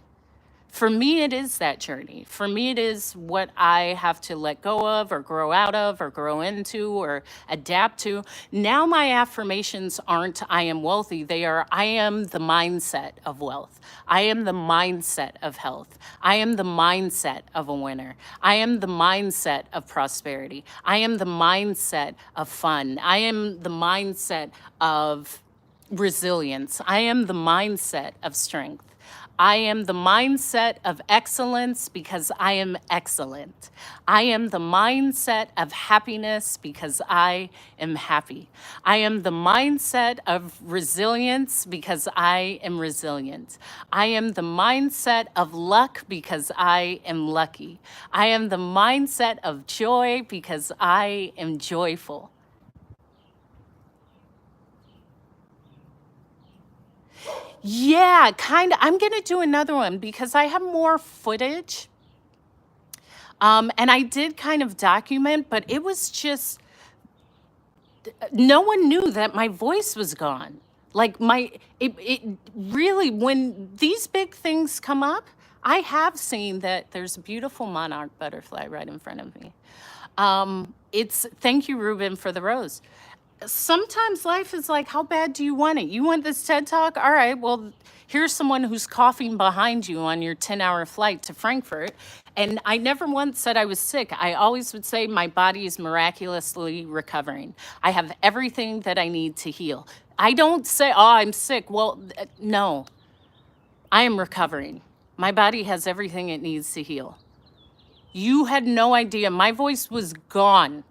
For me, it is that journey. For me, it is what I have to let go of or grow out of or grow into or adapt to. Now my affirmations aren't I am wealthy. They are I am the mindset of wealth. I am the mindset of health. I am the mindset of a winner. I am the mindset of prosperity. I am the mindset of fun. I am the mindset of resilience. I am the mindset of strength. I am the mindset of excellence because I am excellent. I am the mindset of happiness because I am happy. I am the mindset of resilience because I am resilient. I am the mindset of luck because I am lucky. I am the mindset of joy because I am joyful. Yeah, kind of. I'm going to do another one because I have more footage. And I did kind of document, but it was just, no one knew that my voice was gone. Like it really, when these big things come up, I have seen that there's a beautiful monarch butterfly right in front of me. It's thank you, Ruben, for the rose. Sometimes life is like, how bad do you want it? You want this TED Talk? All right, well, here's someone who's coughing behind you on your 10-hour flight to Frankfurt. And I never once said I was sick. I always would say my body is miraculously recovering. I have everything that I need to heal. I don't say, oh, I'm sick. Well, no, I am recovering. My body has everything it needs to heal. You had no idea. My voice was gone.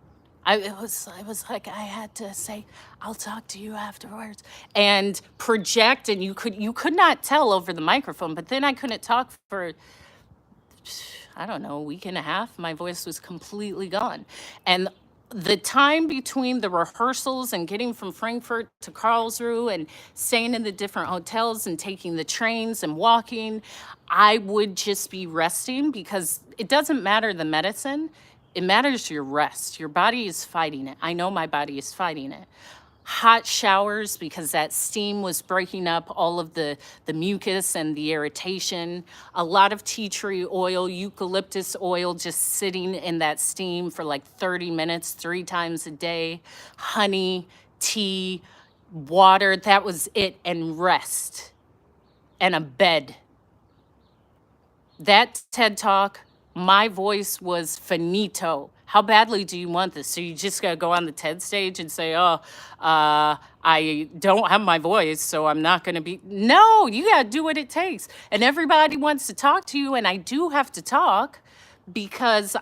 I was like, I had to say, I'll talk to you afterwards and project, and you could not tell over the microphone, but then I couldn't talk for, I don't know, a week and a half. My voice was completely gone. And the time between the rehearsals and getting from Frankfurt to Karlsruhe and staying in the different hotels and taking the trains and walking, I would just be resting, because it doesn't matter the medicine, it matters your rest. Your body is fighting it. I know my body is fighting it. Hot showers, because that steam was breaking up all of the mucus and the irritation. A lot of tea tree oil, eucalyptus oil, just sitting in that steam for like 30 minutes, 3 times a day. Honey, tea, water, that was it. And rest and a bed. That TED Talk, my voice was finito. How badly do you want this? So you just gotta go on the TED stage and say, oh, I don't have my voice, so I'm not gonna be. No, you gotta do what it takes. And everybody wants to talk to you, and I do have to talk because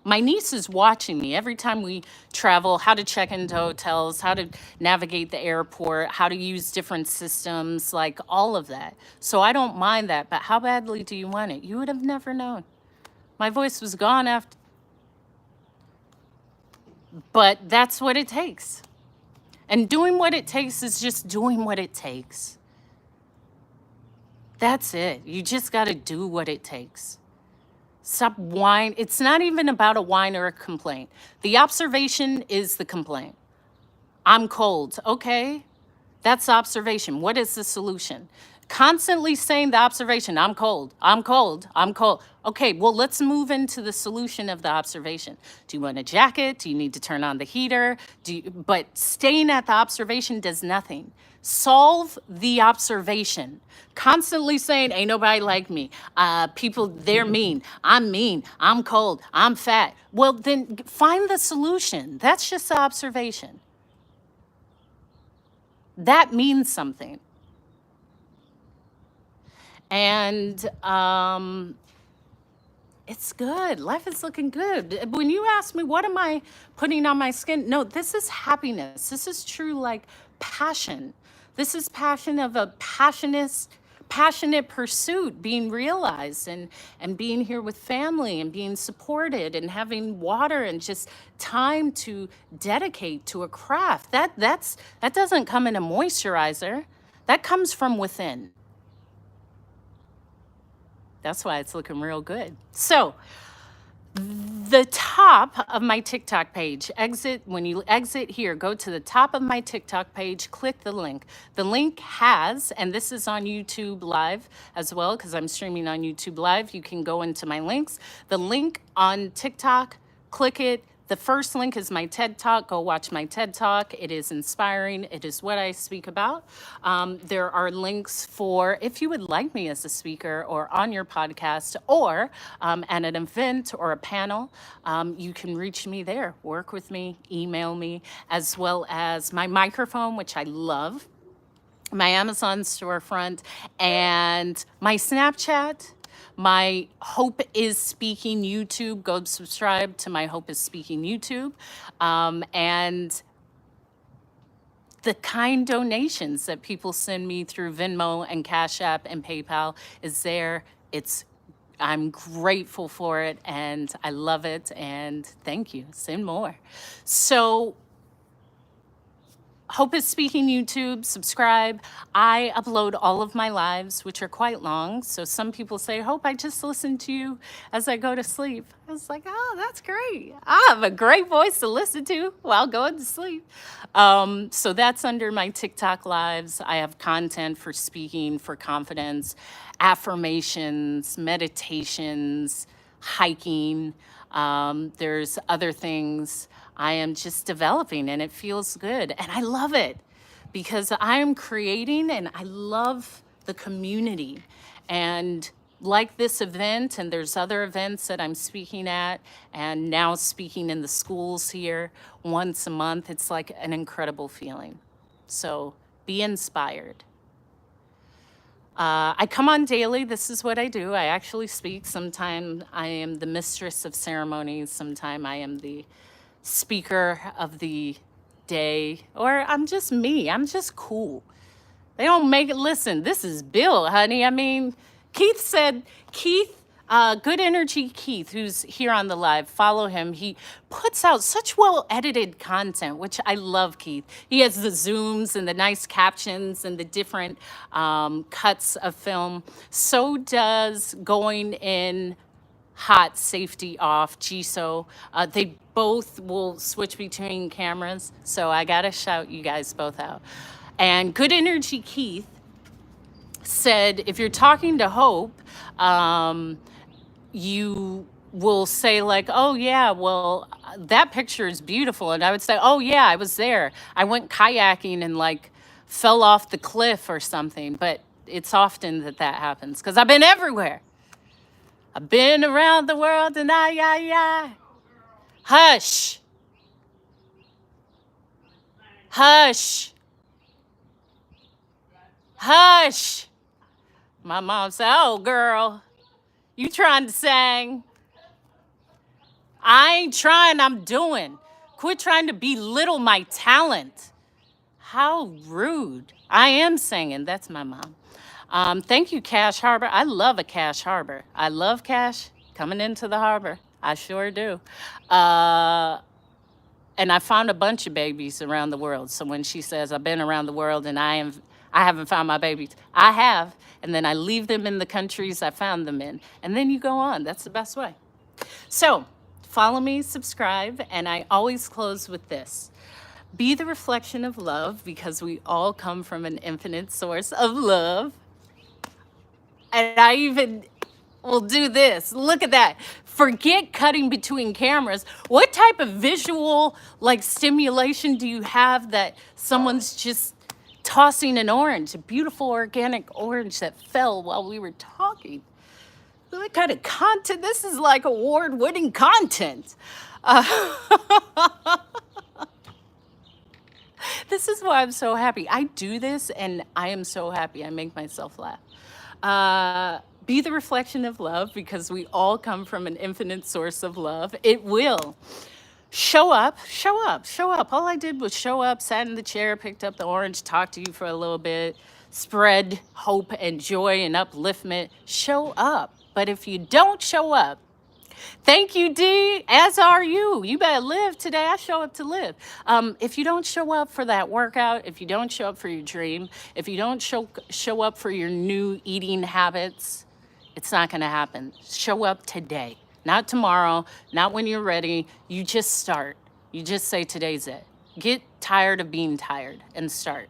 my niece is watching me every time we travel, how to check into hotels, how to navigate the airport, how to use different systems, like all of that. So I don't mind that. But how badly do you want it? You would have never known. My voice was gone after, but that's what it takes. And doing what it takes is just doing what it takes. That's it. You just got to do what it takes. Stop whine. It's not even about a whine or a complaint. The observation is the complaint. I'm cold. Okay, that's observation. What is the solution? Constantly saying the observation, I'm cold, I'm cold, I'm cold. Okay, well, let's move into the solution of the observation. Do you want a jacket? Do you need to turn on the heater? But staying at the observation does nothing. Solve the observation. Constantly saying, ain't nobody like me. People, they're mean. I'm cold. I'm fat. Well, then find the solution. That's just the observation. That means something. And it's good. Life is looking good. When you ask me, what am I putting on my skin? No, this is happiness. This is true, like, passion. This is passion of a passionate pursuit being realized, and being here with family and being supported and having water and just time to dedicate to a craft. That doesn't come in a moisturizer. That comes from within. That's why it's looking real good. So the top of my TikTok page, when you exit here, go to the top of my TikTok page, click the link. The link has, and this is on YouTube Live as well, because I'm streaming on YouTube Live. You can go into my links. The link on TikTok, click it. The first link is my TED Talk. Go watch my TED Talk. It is inspiring. It is what I speak about. There are links for, if you would like me as a speaker or on your podcast, or at an event or a panel, you can reach me there. Work with me, email me, as well as my microphone, which I love, my Amazon storefront, and my Snapchat. My Hope is Speaking YouTube. Go subscribe to my Hope is Speaking YouTube. And the kind donations that people send me through Venmo and Cash App and PayPal is there. I'm grateful for it, and I love it, and thank you. Send more. So Hope is Speaking YouTube, subscribe. I upload all of my lives, which are quite long. So some people say, Hope, I just listen to you as I go to sleep. I was like, oh, that's great. I have a great voice to listen to while going to sleep. So that's under my TikTok lives. I have content for speaking, for confidence, affirmations, meditations, hiking, There's other things I am just developing, and it feels good. And I love it because I am creating and I love the community. And like this event, and there's other events that I'm speaking at, and now speaking in the schools here once a month, it's like an incredible feeling. So be inspired. I come on daily. This is what I do. I actually speak. Sometimes I am the mistress of ceremonies. Sometimes I am the speaker of the day. Or I'm just me. I'm just cool. They don't make it. Listen, this is Bill, honey. I mean, Keith said, Good Energy Keith, who's here on the live, follow him. He puts out such well edited content, which I love, Keith. He has the zooms and the nice captions and the different cuts of film. So does Going In Hot Safety Off, GSO. They both will switch between cameras. So I got to shout you guys both out. And Good Energy Keith said, if you're talking to Hope, you will say like, oh yeah, well, that picture is beautiful. And I would say, oh yeah, I was there. I went kayaking and like fell off the cliff or something. But it's often that happens because I've been everywhere. I've been around the world and I. Hush. Hush. Hush. My mom said, oh, girl, you trying to sing? I ain't trying, I'm doing. Quit trying to belittle my talent. How rude. I am singing. That's my mom. Thank you, Cash Harbor. I love a Cash Harbor. I love Cash coming into the harbor. I sure do. And I found a bunch of babies around the world. So when she says, I've been around the world and I haven't found my babies, I have. And then I leave them in the countries I found them in. And then you go on. That's the best way. So follow me, subscribe, and I always close with this. Be the reflection of love because we all come from an infinite source of love. And I even will do this. Look at that. Forget cutting between cameras. What type of visual like stimulation do you have that someone's just tossing an orange, a beautiful organic orange that fell while we were talking? What kind of content? This is like award-winning content. This is why I'm so happy. I do this and I am so happy. I make myself laugh. Be the reflection of love because we all come from an infinite source of love. It will. Show up, show up, show up. All I did was show up, sat in the chair, picked up the orange, talked to you for a little bit, spread hope and joy and upliftment. Show up. But if you don't show up, thank you, D, as are you. You better live today. I show up to live. If you don't show up for that workout, if you don't show up for your dream, if you don't show up for your new eating habits, it's not going to happen. Show up today, not tomorrow, not when you're ready. You just start. You just say today's it. Get tired of being tired and start.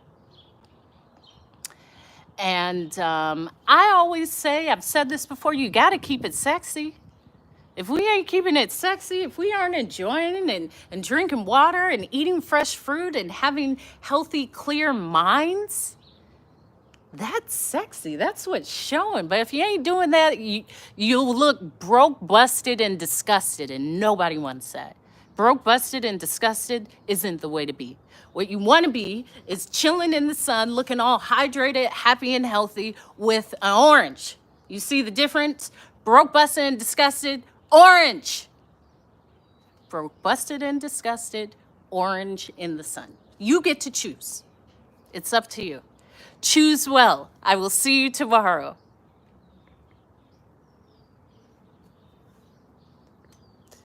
And I always say, I've said this before, you got to keep it sexy. If we ain't keeping it sexy, if we aren't enjoying and drinking water and eating fresh fruit and having healthy, clear minds, that's sexy. That's what's showing. But if you ain't doing that, you'll look broke, busted, and disgusted, and nobody wants that. Broke, busted, and disgusted isn't the way to be. What you want to be is chilling in the sun, looking all hydrated, happy, and healthy with an orange. You see the difference? Broke, busted, and disgusted, orange. Broke, busted, and disgusted, orange in the sun. You get to choose. It's up to you. Choose well. I will see you tomorrow.